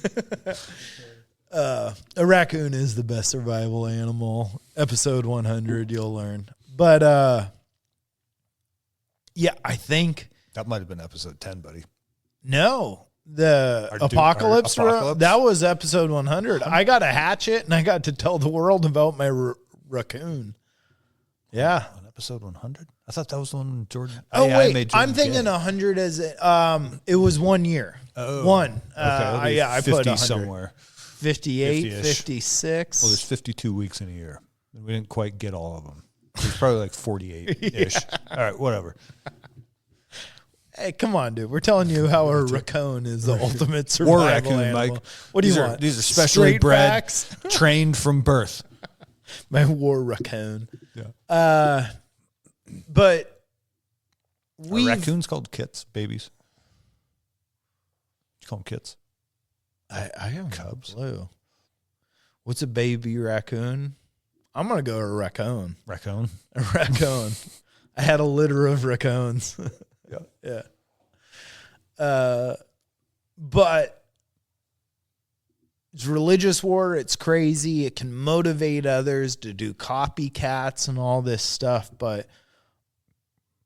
A raccoon is the best survival animal. Episode 100, you'll learn. But I think that might have been episode 10, buddy. No, the apocalypse. That was episode 100. I got a hatchet and I got to tell the world about my raccoon. Yeah, on episode 100. I thought that was the one Jordan. I'm thinking 100 as it was 1 year. Oh, one. Okay, I put 100 somewhere. 58, 56. Well, there's 52 weeks in a year. We didn't quite get all of them. There's probably like 48-ish. Yeah. All right, whatever. Hey, come on, dude. We're telling you how a raccoon is the ultimate survival war raccoon, animal. Mike. What do you want? These are specially bred, trained from birth. My war raccoon. Yeah. But are raccoons called kits, babies? You call them kits? I have cubs. Clue. What's a baby raccoon? I'm gonna go to raccoon. Raccoon. A raccoon. I had a litter of raccoons. Yeah. But it's religious war. It's crazy. It can motivate others to do copycats and all this stuff. But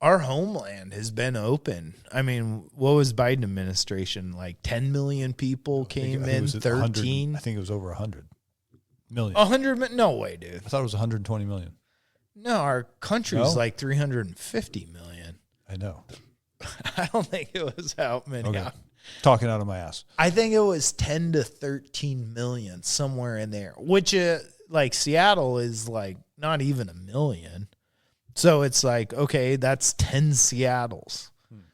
our homeland has been open. I mean, what was Biden administration? Like 10 million people came in, 13? I think it was over 100 million. 100? No way, dude. I thought it was 120 million. No, our country's like 350 million. I know. I don't think it was how many. Okay. Talking out of my ass. I think it was 10 to 13 million, somewhere in there, which like Seattle is like not even a million. So it's like, okay, that's 10 Seattles,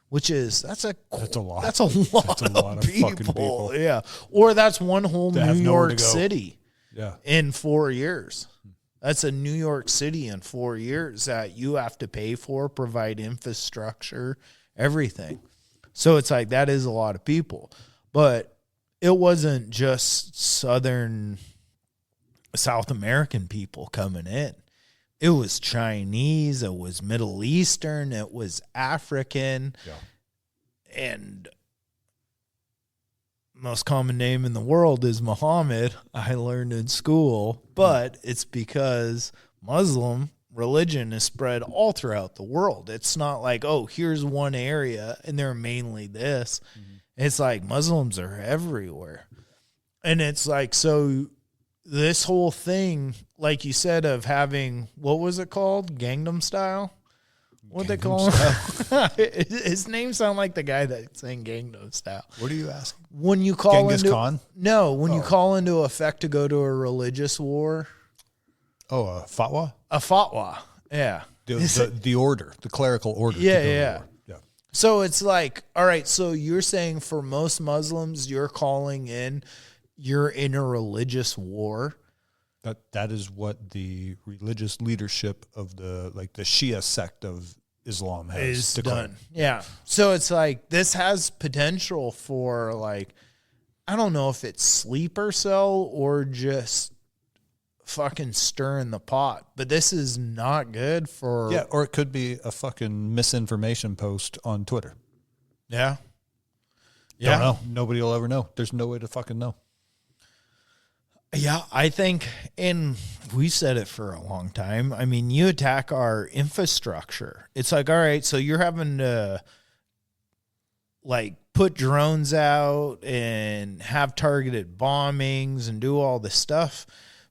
which is, that's a lot. That's a lot of fucking people. Yeah. Or that's one whole New York City in 4 years. That's a New York City in 4 years that you have to pay for, provide infrastructure, everything. So it's like, that is a lot of people. But it wasn't just South American people coming in. It was Chinese, it was Middle Eastern, it was African. Yeah. And most common name in the world is Muhammad, I learned in school, but it's because Muslim religion is spread all throughout the world. It's not like, oh, here's one area and they're mainly this. Mm-hmm. It's like Muslims are everywhere. And it's like, so this whole thing, like you said, of having, what was it called? Gangnam Style? What they call him? His name sound like the guy that sang Gangnam Style. What are you asking? When you call Genghis Khan? No, when you call into effect to go to a religious war. Oh, a fatwa? A fatwa, yeah. The order, the clerical order. Yeah. So it's like, all right, so you're saying for most Muslims, you're in a religious war. That is what the religious leadership of the Shia sect of Islam has declared. Done. Yeah. So it's like this has potential for like, I don't know if it's sleeper cell or just fucking stirring the pot, but this is not good for. Yeah, or it could be a fucking misinformation post on Twitter. Yeah. Don't know. Nobody will ever know. There's no way to fucking know. Yeah, I think, and we said it for a long time. I mean, you attack our infrastructure. It's like, all right, so you're having to like put drones out and have targeted bombings and do all this stuff.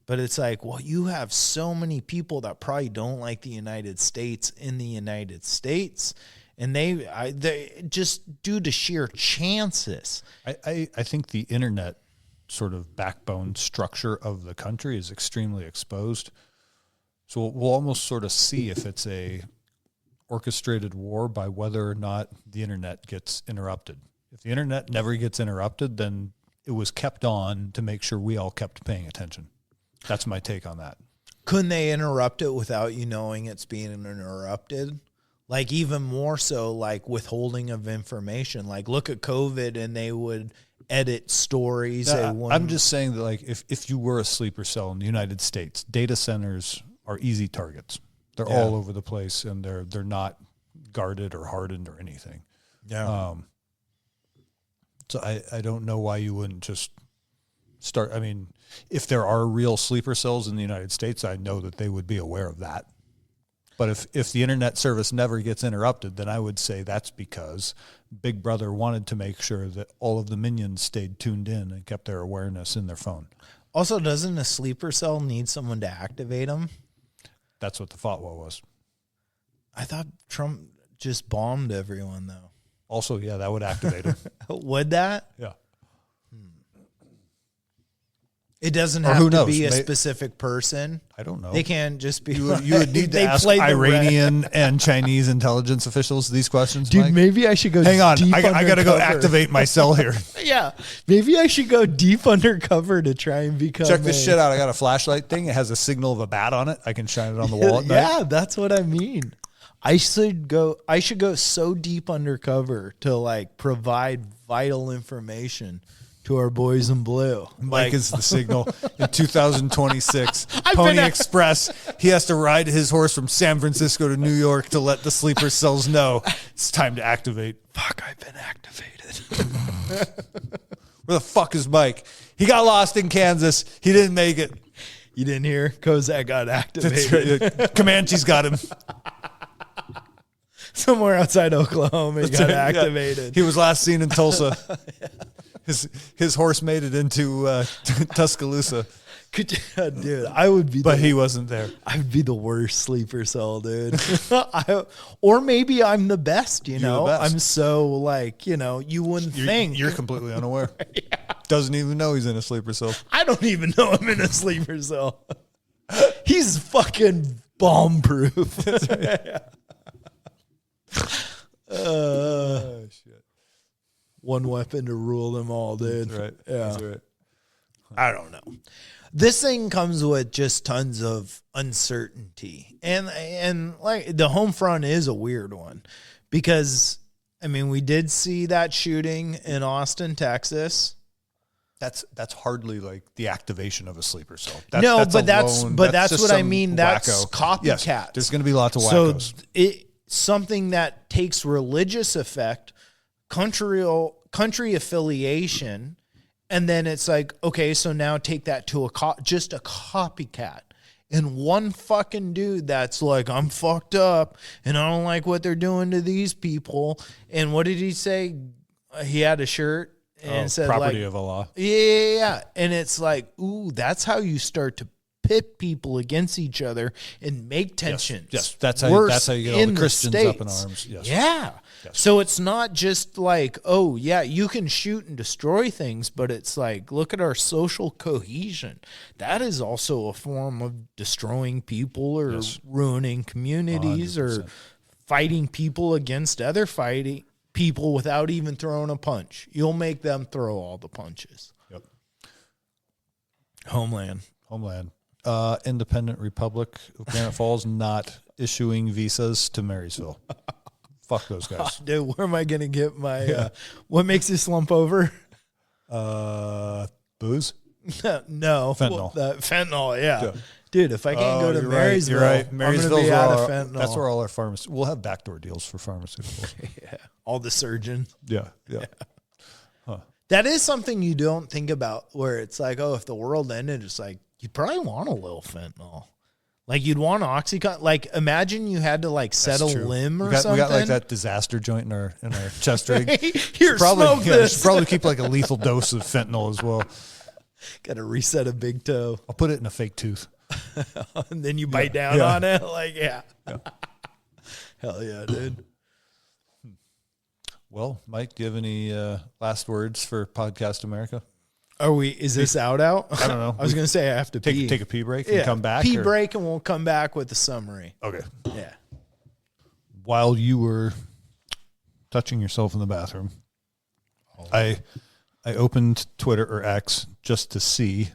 But it's like, well, you have so many people that probably don't like the United States in the United States. And they just due to sheer chances. I think the internet sort of backbone structure of the country is extremely exposed. So we'll almost sort of see if it's a orchestrated war by whether or not the internet gets interrupted. If the internet never gets interrupted, then it was kept on to make sure we all kept paying attention. That's my take on that. Couldn't they interrupt it without you knowing it's being interrupted? Like even more so, like withholding of information. Like look at COVID, and they would edit stories. I'm just saying that, like, if you were a sleeper cell in the United States, data centers are easy targets. They're all over the place, and they're not guarded or hardened or anything. Yeah. So I don't know why you wouldn't just start. I mean, if there are real sleeper cells in the United States, I know that they would be aware of that. But if the internet service never gets interrupted, then I would say that's because Big Brother wanted to make sure that all of the minions stayed tuned in and kept their awareness in their phone. Also, doesn't a sleeper cell need someone to activate them? That's what the fatwa was. I thought Trump just bombed everyone, though. Also, yeah, that would activate them. Would that? Yeah. It doesn't have to be a specific person. I don't know. They can't just be. You would need to ask Iranian and Chinese intelligence officials these questions, Dude, Mike. maybe I should go. Hang on, I got to go activate my cell here. Yeah, maybe I should go deep undercover to try and become. Check this shit out. I got a flashlight thing. It has a signal of a bat on it. I can shine it on the wall at night. Yeah, that's what I mean. I should go so deep undercover to like provide vital information to our boys in blue. Mike is the signal. In 2026, Pony Express, he has to ride his horse from San Francisco to New York to let the sleeper cells know it's time to activate. Fuck, I've been activated. Where the fuck is Mike? He got lost in Kansas. He didn't make it. You didn't hear? Kozak got activated. Right. Comanche's got him. Somewhere outside Oklahoma, he got activated. Yeah. He was last seen in Tulsa. Yeah. His horse made it into Tuscaloosa. Dude, I would be. But he wasn't there. I would be the worst sleeper cell, dude. Or maybe I'm the best, you know? I'm so like, you know, you wouldn't think. You're completely unaware. Yeah. Doesn't even know he's in a sleeper cell. I don't even know I'm in a sleeper cell. He's fucking bomb proof. Right. Oh, shit. One weapon to rule them all, dude. That's right. Yeah. That's right. I don't know. This thing comes with just tons of uncertainty. And like the home front is a weird one because, I mean, we did see that shooting in Austin, Texas. That's hardly like the activation of a sleeper cell. That's what I mean. That's copycat. Yes, there's going to be lots of wackos. So something that takes religious effect, country affiliation, and then it's like, okay, so now take that to just a copycat. And one fucking dude that's like, I'm fucked up and I don't like what they're doing to these people. And what did he say? He had a shirt and said property like, of Allah. Yeah. And it's like, ooh, that's how you start to pit people against each other and make tensions. Yes. That's how you get all the Christians up in arms. Yes. Yeah. Yes. So it's not just like, oh, yeah, you can shoot and destroy things, but it's like, look at our social cohesion. That is also a form of destroying people or ruining communities 100%. Or fighting people against other fighting people without even throwing a punch. You'll make them throw all the punches. Yep. Homeland. independent Republic of Granite Falls not issuing visas to Marysville. Fuck those guys. Dude, where am I going to get my, what makes you slump over? Booze? No. Fentanyl. Fentanyl, yeah. Dude, if I can't go to Marysville, you're right. I'm going to be out of fentanyl. That's where all our pharmacies. We'll have backdoor deals for pharmaceuticals. Yeah. All the surgeons. Yeah. Huh. That is something you don't think about, where it's like, oh, if the world ended, it's like, you'd probably want a little fentanyl. Like, you'd want Oxycontin. Like, imagine you had to, like, set a limb or something. We got, like, that disaster joint in our chest rig. Here, smoke this. Should probably keep, like, a lethal dose of fentanyl as well. Got to reset a big toe. I'll put it in a fake tooth. And then you bite down on it. Like, yeah. Hell yeah, dude. Well, Mike, do you have any last words for Podcast America? Is this out? I don't know. I was going to say I have to take a pee break and come back? Pee break, and we'll come back with the summary. Okay. Yeah. While you were touching yourself in the bathroom, I opened Twitter or X just to see,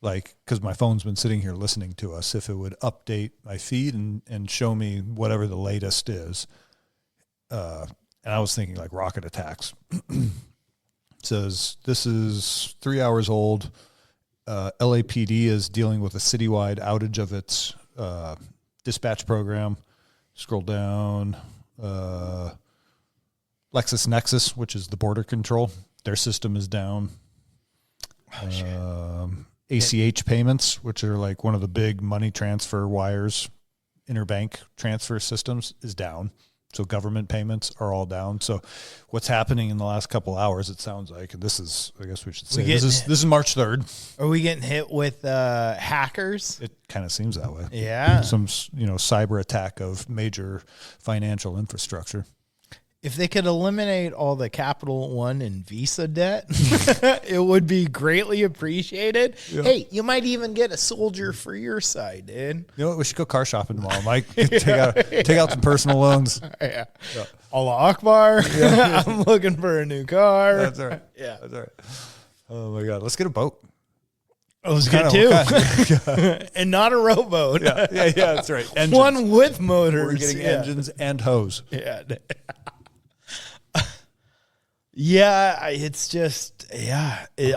like, because my phone's been sitting here listening to us, if it would update my feed and show me whatever the latest is. And I was thinking, like, rocket attacks. Says this is 3 hours old. LAPD is dealing with a citywide outage of its dispatch program. Scroll down. LexisNexis, which is the border control, their system is down. ACH payments, which are like one of the big money transfer wires, interbank transfer systems, is down. So government payments are all down. So what's happening in the last couple hours, it sounds like, and this is, I guess we should say, this is March 3rd. Are we getting hit with hackers? It kind of seems that way. Yeah. Some, cyber attack of major financial infrastructure. If they could eliminate all the Capital One and Visa debt, it would be greatly appreciated. Yeah. Hey, you might even get a soldier for your side, dude. You know what? We should go car shopping tomorrow, Mike. Take out some personal loans. Yeah. Allah Akbar. Yeah. I'm looking for a new car. That's all right. Yeah. That's all right. Oh, my God. Let's get a boat. Oh, it's good, too. And not a rowboat. Yeah, that's right. Engines. One with motors. We're getting engines and hose. Yeah. Yeah, it's just,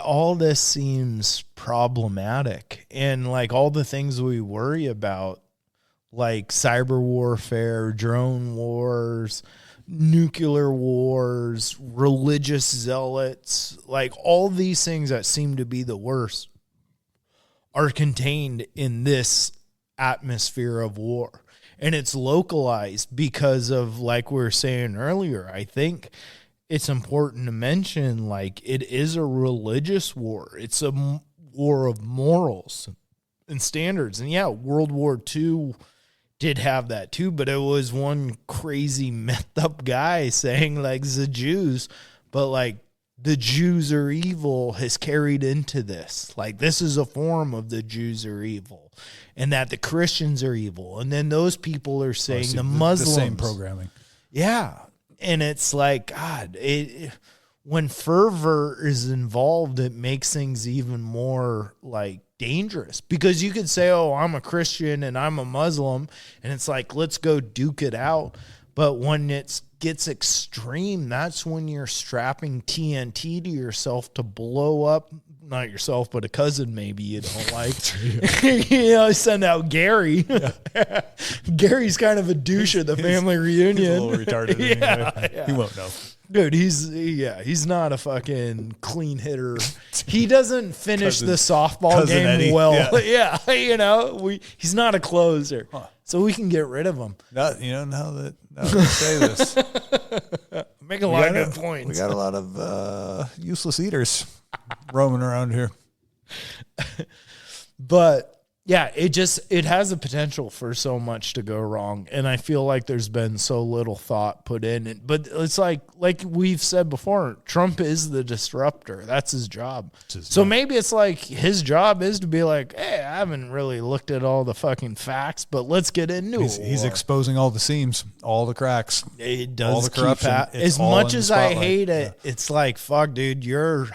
all this seems problematic. And like all the things we worry about, like cyber warfare, drone wars, nuclear wars, religious zealots, like all these things that seem to be the worst are contained in this atmosphere of war. And it's localized because of, like we were saying earlier, I think it's important to mention, like, it is a religious war. It's a war of morals and standards. And yeah, World War II did have that too, but it was one crazy methed up guy saying, like, the Jews, but like the Jews are evil has carried into this. Like, this is a form of the Jews are evil, and that the Christians are evil. And then those people are saying the Muslims. The same programming. Yeah. And it's like, God, when fervor is involved, it makes things even more like dangerous, because you could say, oh, I'm a Christian and I'm a Muslim, and it's like, let's go duke it out. But when it gets extreme, that's when you're strapping TNT to yourself to blow up, not yourself, but a cousin maybe you don't like. Send out Gary. Yeah. Gary's kind of a douche at the family reunion. He's a little retarded anyway. Yeah. He won't know. Dude, he's not a fucking clean hitter. He doesn't finish the softball game Eddie. Well. Yeah, he's not a closer. Huh. So we can get rid of him. Now that I say this. Make a lot of good points. We got a lot of useless eaters roaming around here. But yeah, it has a potential for so much to go wrong. And I feel like there's been so little thought put in it. But it's like we've said before, Trump is the disruptor. That's his job. Maybe it's like his job is to be like, hey, I haven't really looked at all the fucking facts, but let's get into it. He's exposing all the seams, all the cracks. It does all the corruption. As much as I hate it, it's like, fuck, dude, you are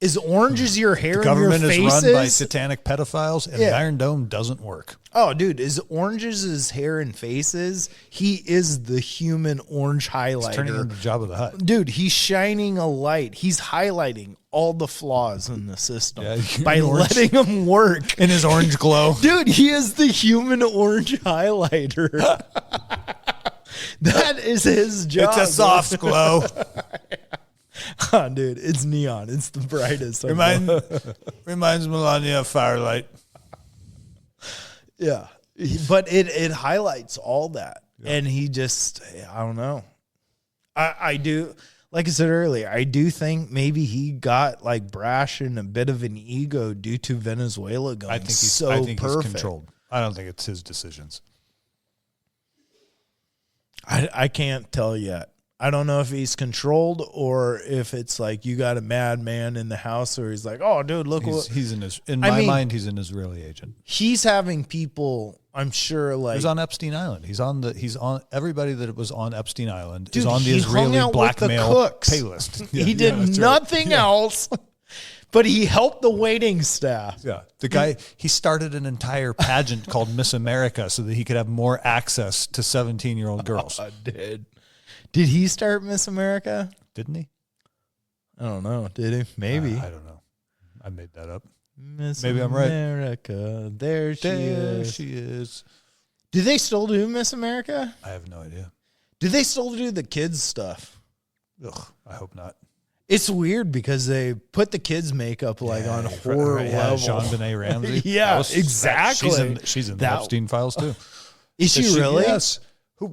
As orange as your hair The government and your is face run by is? satanic pedophiles, and the Iron Dome doesn't work. Oh, dude, as orange as his hair and face is, he is the human orange highlighter. He's turning into Jabba the Hutt. Dude, he's shining a light. He's highlighting all the flaws in the system by letting him work. In his orange glow. Dude, he is the human orange highlighter. That is his job. It's a soft glow. Oh, dude, it's neon. It's the brightest. Reminds Melania of Firelight. Yeah. But it highlights all that. Yeah. And he just, I don't know. I do, like I said earlier, I do think maybe he got like brash and a bit of an ego due to Venezuela going I think perfect. He's controlled. I don't think it's his decisions. I can't tell yet. I don't know if he's controlled or if it's like you got a madman in the house, or he's like, oh, dude, look what he's in my mind. He's an Israeli agent. He's having people, I'm sure, like he's on Epstein Island. He's on everybody that was on Epstein Island. Dude, is on the Israeli blackmail pay list. Yeah, he did nothing else, but he helped the waiting staff. Yeah, the guy, he started an entire pageant called Miss America so that he could have more access to 17-year-old girls. Did he start Miss America? Didn't he? I don't know. Did he? Maybe. I don't know. I made that up. Maybe I'm right. America. There she is. Do they still do Miss America? I have no idea. Do they still do the kids stuff? Ugh, I hope not. It's weird because they put the kids' makeup like on horror level. Jean-Benet Ramsey. Yeah, exactly. She's in the Epstein files too. Is she really? Yes.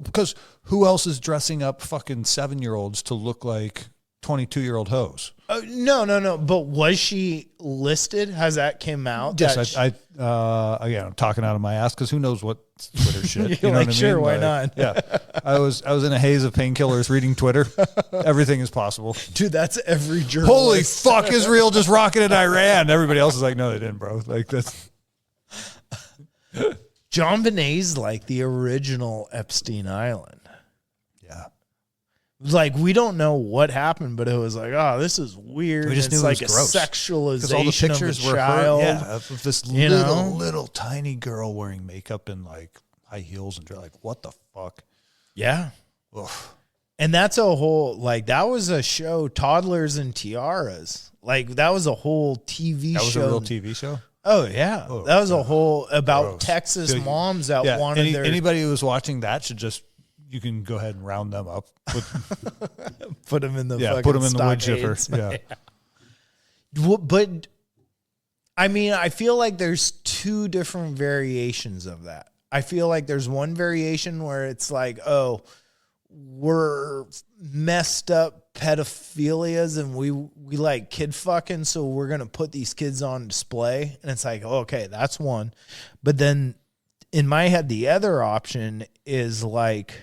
Because who else is dressing up fucking 7-year-olds to look like 22-year-old hoes? No. But was she listed? Has that came out? Yes, again, I'm talking out of my ass because who knows what Twitter shit. You know what I mean? Sure, why not? Yeah, I was in a haze of painkillers reading Twitter. Everything is possible, dude. That's every journalist. Holy fuck! Israel just rocketed Iran. Everybody else is like, no, they didn't, bro. Like that's. JonBenét's like the original Epstein Island. Yeah. Like, we don't know what happened, but it was like, oh, this is weird. We just knew it's like it was gross. A sexualization all the pictures of a were child. of this little tiny girl wearing makeup and like high heels and like, what the fuck? Yeah. Ugh. And that's a whole, like, that was a show, Toddlers and Tiaras. Like, that was a whole TV show. That was a real TV show? Oh, yeah. Oh, that was a whole about gross. Texas moms that wanted their... Anybody who was watching that should just, you can go ahead and round them up. Put them in the put them in the wood chipper. Yeah. But, I mean, I feel like there's two different variations of that. I feel like there's one variation where it's like, oh, we're messed up pedophilias and we like kid fucking, so we're gonna put these kids on display. And it's like, okay, that's one. But then in my head, the other option is like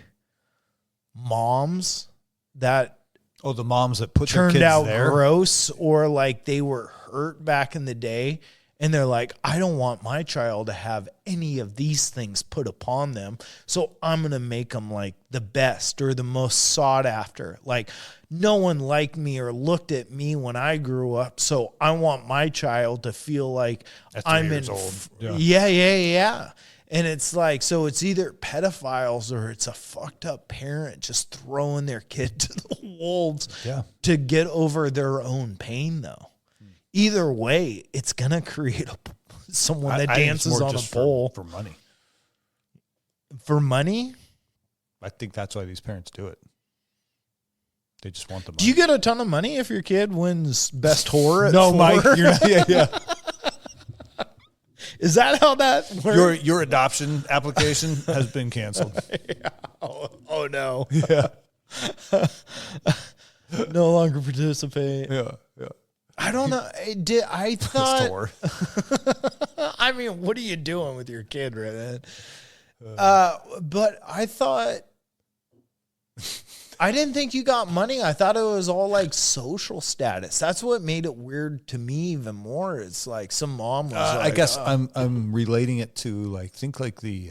moms that the moms that put turned their kids out there. Gross, or like they were hurt back in the day. And they're like, I don't want my child to have any of these things put upon them. So I'm going to make them like the best or the most sought after. Like no one liked me or looked at me when I grew up. So I want my child to feel like I'm in. Old. Yeah. And it's like, so it's either pedophiles or it's a fucked up parent just throwing their kid to the wolves to get over their own pain though. Either way, it's going to create someone that dances on a pole. For money. For money? I think that's why these parents do it. They just want the money. Do you get a ton of money if your kid wins best whore at No, 4? Mike. You're not, yeah. Is that how that works? Your adoption application has been canceled. Yeah. Oh, no. Yeah. No longer participate. Yeah. I don't know. I thought. I mean, what are you doing with your kid right then? But I thought. I didn't think you got money. I thought it was all like social status. That's what made it weird to me even more. It's like some mom was like, I guess I'm relating it to like think like the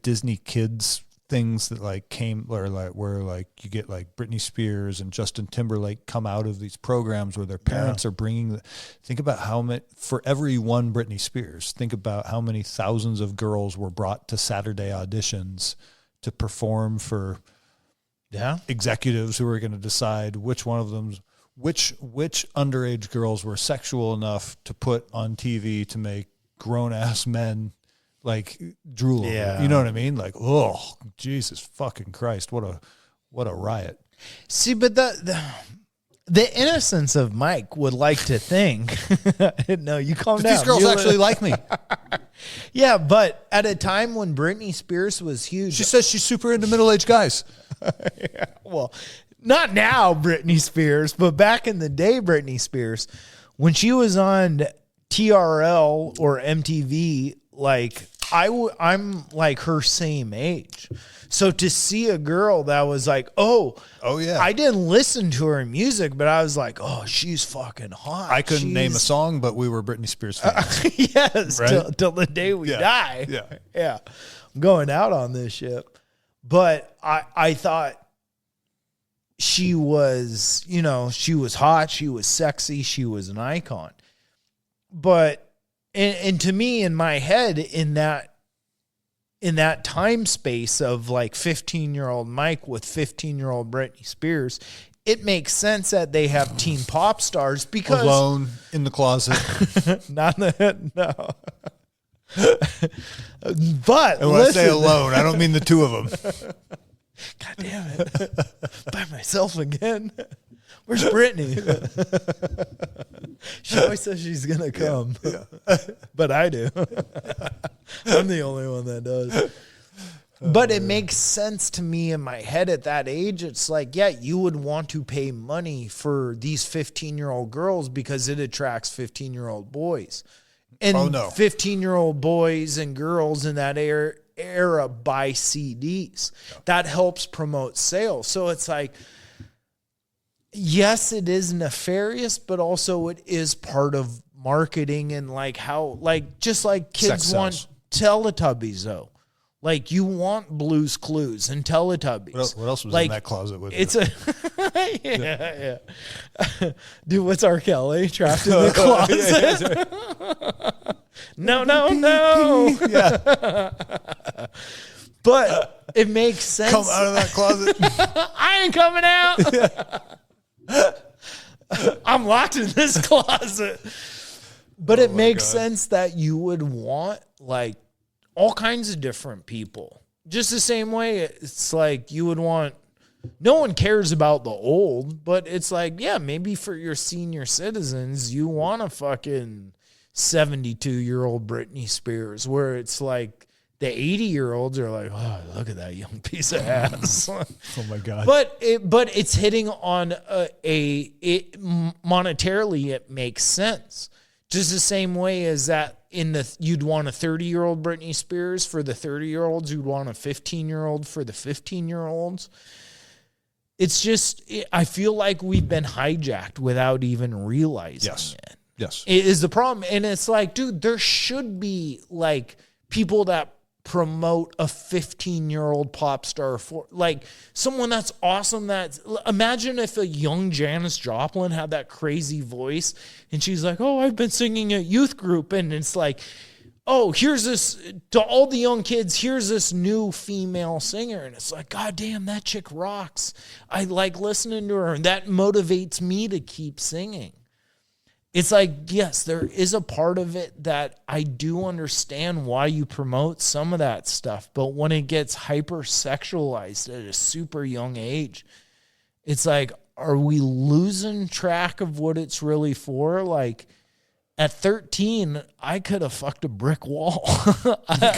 Disney kids things that like came or like where like you get like Britney Spears and Justin Timberlake come out of these programs where their parents are bringing think about how many, for every one Britney Spears, think about how many thousands of girls were brought to Saturday auditions to perform for executives who are going to decide which one of them, which underage girls were sexual enough to put on TV to make grown ass men like drool over it. You know what I mean? Like, oh, Jesus fucking Christ. What a riot. See, but the innocence of Mike would like to think, no, you calm down. These girls actually like me. Yeah, but at a time when Britney Spears was huge. She says she's super into middle-aged guys. Yeah, well, not now Britney Spears, but back in the day Britney Spears, when she was on TRL or MTV, like I'm like her same age. So to see a girl that was like, oh yeah, I didn't listen to her music, but I was like, oh, she's fucking hot. I couldn't name a song, but we were Britney Spears fans. Yes, right? till the day we die. Yeah. I'm going out on this ship. But I thought she was, you know, she was hot, she was sexy, she was an icon. But and to me, in my head, in that time space of like 15-year-old Mike with 15-year-old Britney Spears, it makes sense that they have teen pop stars because alone in the closet. No. But and when I say alone, I don't mean the two of them. God damn it. By myself again. Where's Brittany? She always says she's going to come. Yeah. But I do. I'm the only one that does. But it makes sense to me in my head at that age. It's like, yeah, you would want to pay money for these 15-year-old girls because it attracts 15-year-old boys. And 15-year-old boys and girls in that era buy CDs. Yeah. That helps promote sales. So it's like, yes, it is nefarious, but also it is part of marketing and like how, like, just like kids want Teletubbies though. Like you want Blue's Clues and Teletubbies. What else was like, in that closet with it's you? Yeah. Dude, what's R. Kelly trapped in the closet? No. Yeah. But it makes sense. Come out of that closet. I ain't coming out. I'm locked in this closet. But it makes sense that you would want like all kinds of different people. Just the same way it's like you would want, no one cares about the old, but it's like, yeah, maybe for your senior citizens, you want a fucking 72-year-old Britney Spears, where it's like the 80-year-olds are like, oh, look at that young piece of ass. Oh my God. But it's hitting on monetarily, it makes sense. Just the same way as that you'd want a 30-year-old Britney Spears for the 30-year-olds, you'd want a 15-year-old for the 15-year-olds. It's just, I feel like we've been hijacked without even realizing it. Yes. It is the problem. And it's like, dude, there should be like people that promote a 15-year-old pop star for like someone that's awesome. Imagine if a young Janis Joplin had that crazy voice and she's like, oh, I've been singing at youth group. And it's like, oh, here's this to all the young kids. Here's this new female singer. And it's like, God damn, that chick rocks. I like listening to her. And that motivates me to keep singing. It's like, yes, there is a part of it that I do understand why you promote some of that stuff. But when it gets hypersexualized at a super young age, it's like, are we losing track of what it's really for? Like at 13, I could have fucked a brick wall.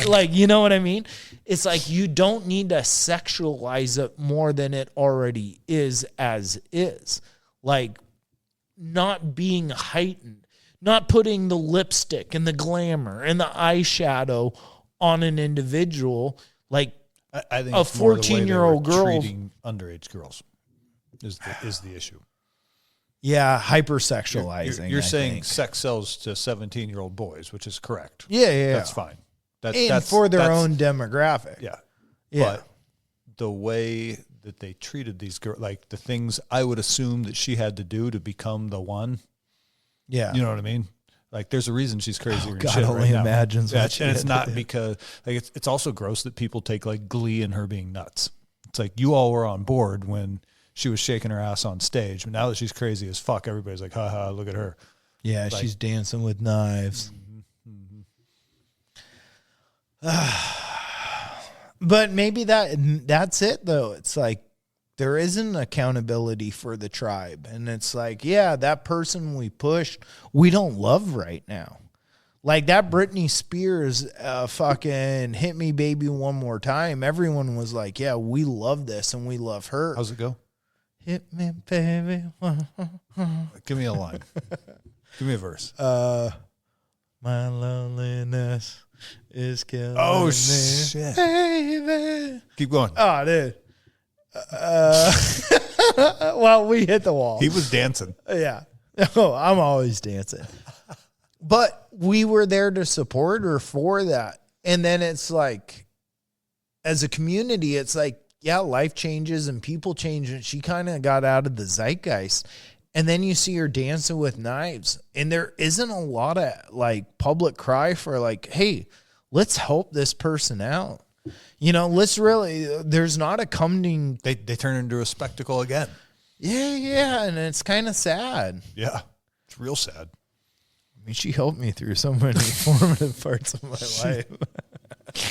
Like, you know what I mean? It's like, you don't need to sexualize it more than it already is as is. Like, not being heightened, not putting the lipstick and the glamour and the eyeshadow on an individual. Like I think a 14-year-old girl treating underage girls is the issue. Yeah, hypersexualizing. You're saying sex sells to 17-year-old boys, which is correct. Yeah. That's fine. That's for their own demographic. Yeah. Yeah. the way that they treated these girls, like the things I would assume that she had to do to become the one. Yeah. You know what I mean? Like, there's a reason she's crazy. God only imagines. Yeah, and it's not because, like, it's also gross that people take like glee in her being nuts. It's like, you all were on board when she was shaking her ass on stage, but now that she's crazy as fuck, everybody's like, haha, look at her. Yeah, like, she's dancing with knives. But maybe that's it, though. It's like there isn't accountability for the tribe. And it's like, yeah, that person we pushed, we don't love right now. Like that Britney Spears fucking Hit Me Baby One More Time. Everyone was like, yeah, we love this and we love her. How's it go? Hit me, baby. Give me a line. Give me a verse. My loneliness is killing me. Shit. Baby. Keep going. Oh, dude. Well, we hit the wall. He was dancing. Yeah. Oh, I'm always dancing. But we were there to support her for that. And then it's like, as a community, it's like, yeah, life changes and people change. And she kind of got out of the zeitgeist. And then you see her dancing with knives. And there isn't a lot of like public cry for like, hey, let's help this person out. You know, let's really, there's not a coming. They turn into a spectacle again. Yeah. And it's kind of sad. Yeah. It's real sad. I mean, she helped me through so many formative parts of my life.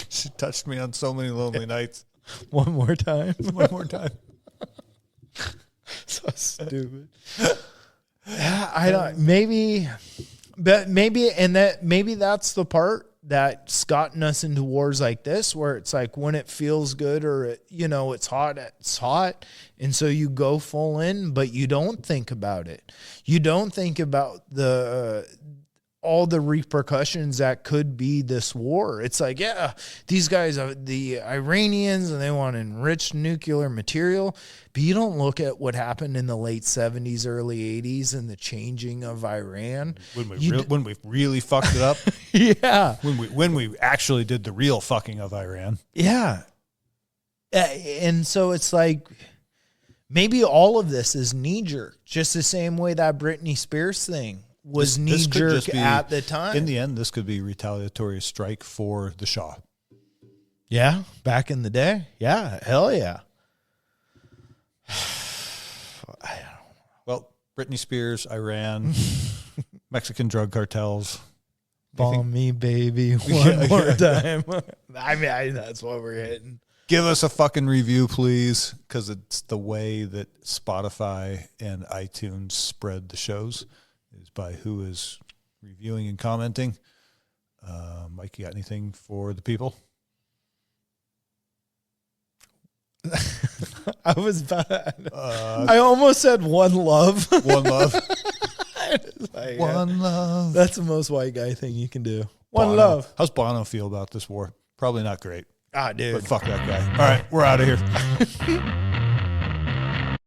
She touched me on so many lonely nights. One more time. One more time. So stupid. Yeah, I don't. Maybe that's the part that's gotten us into wars like this, where it's like when it feels good or it's hot, and so you go full in, but you don't think about it. You don't think about all the repercussions that could be this war. It's like, yeah, these guys are the Iranians and they want enriched nuclear material, but you don't look at what happened in the late 70s, early 80s and the changing of Iran. When we really fucked it up. Yeah. When we actually did the real fucking of Iran. Yeah. And so it's like, maybe all of this is knee-jerk, just the same way that Britney Spears thing was knee-jerk at the time. In the end, this could be retaliatory strike for the Shah. Yeah, back in the day. Yeah, hell yeah. I don't know. Well, Britney Spears, Iran, Mexican drug cartels. Bomb me, baby, one more time. I mean, that's what we're hitting. Give us a fucking review, please, because it's the way that Spotify and iTunes spread the shows. Is by who is reviewing and commenting. Mike, you got anything for the people? I was bad. I almost said one love. One love. Like, one love. That's the most white guy thing you can do. Bono. One love. How's Bono feel about this war? Probably not great. Ah, dude. But fuck that guy. All right, we're out of here.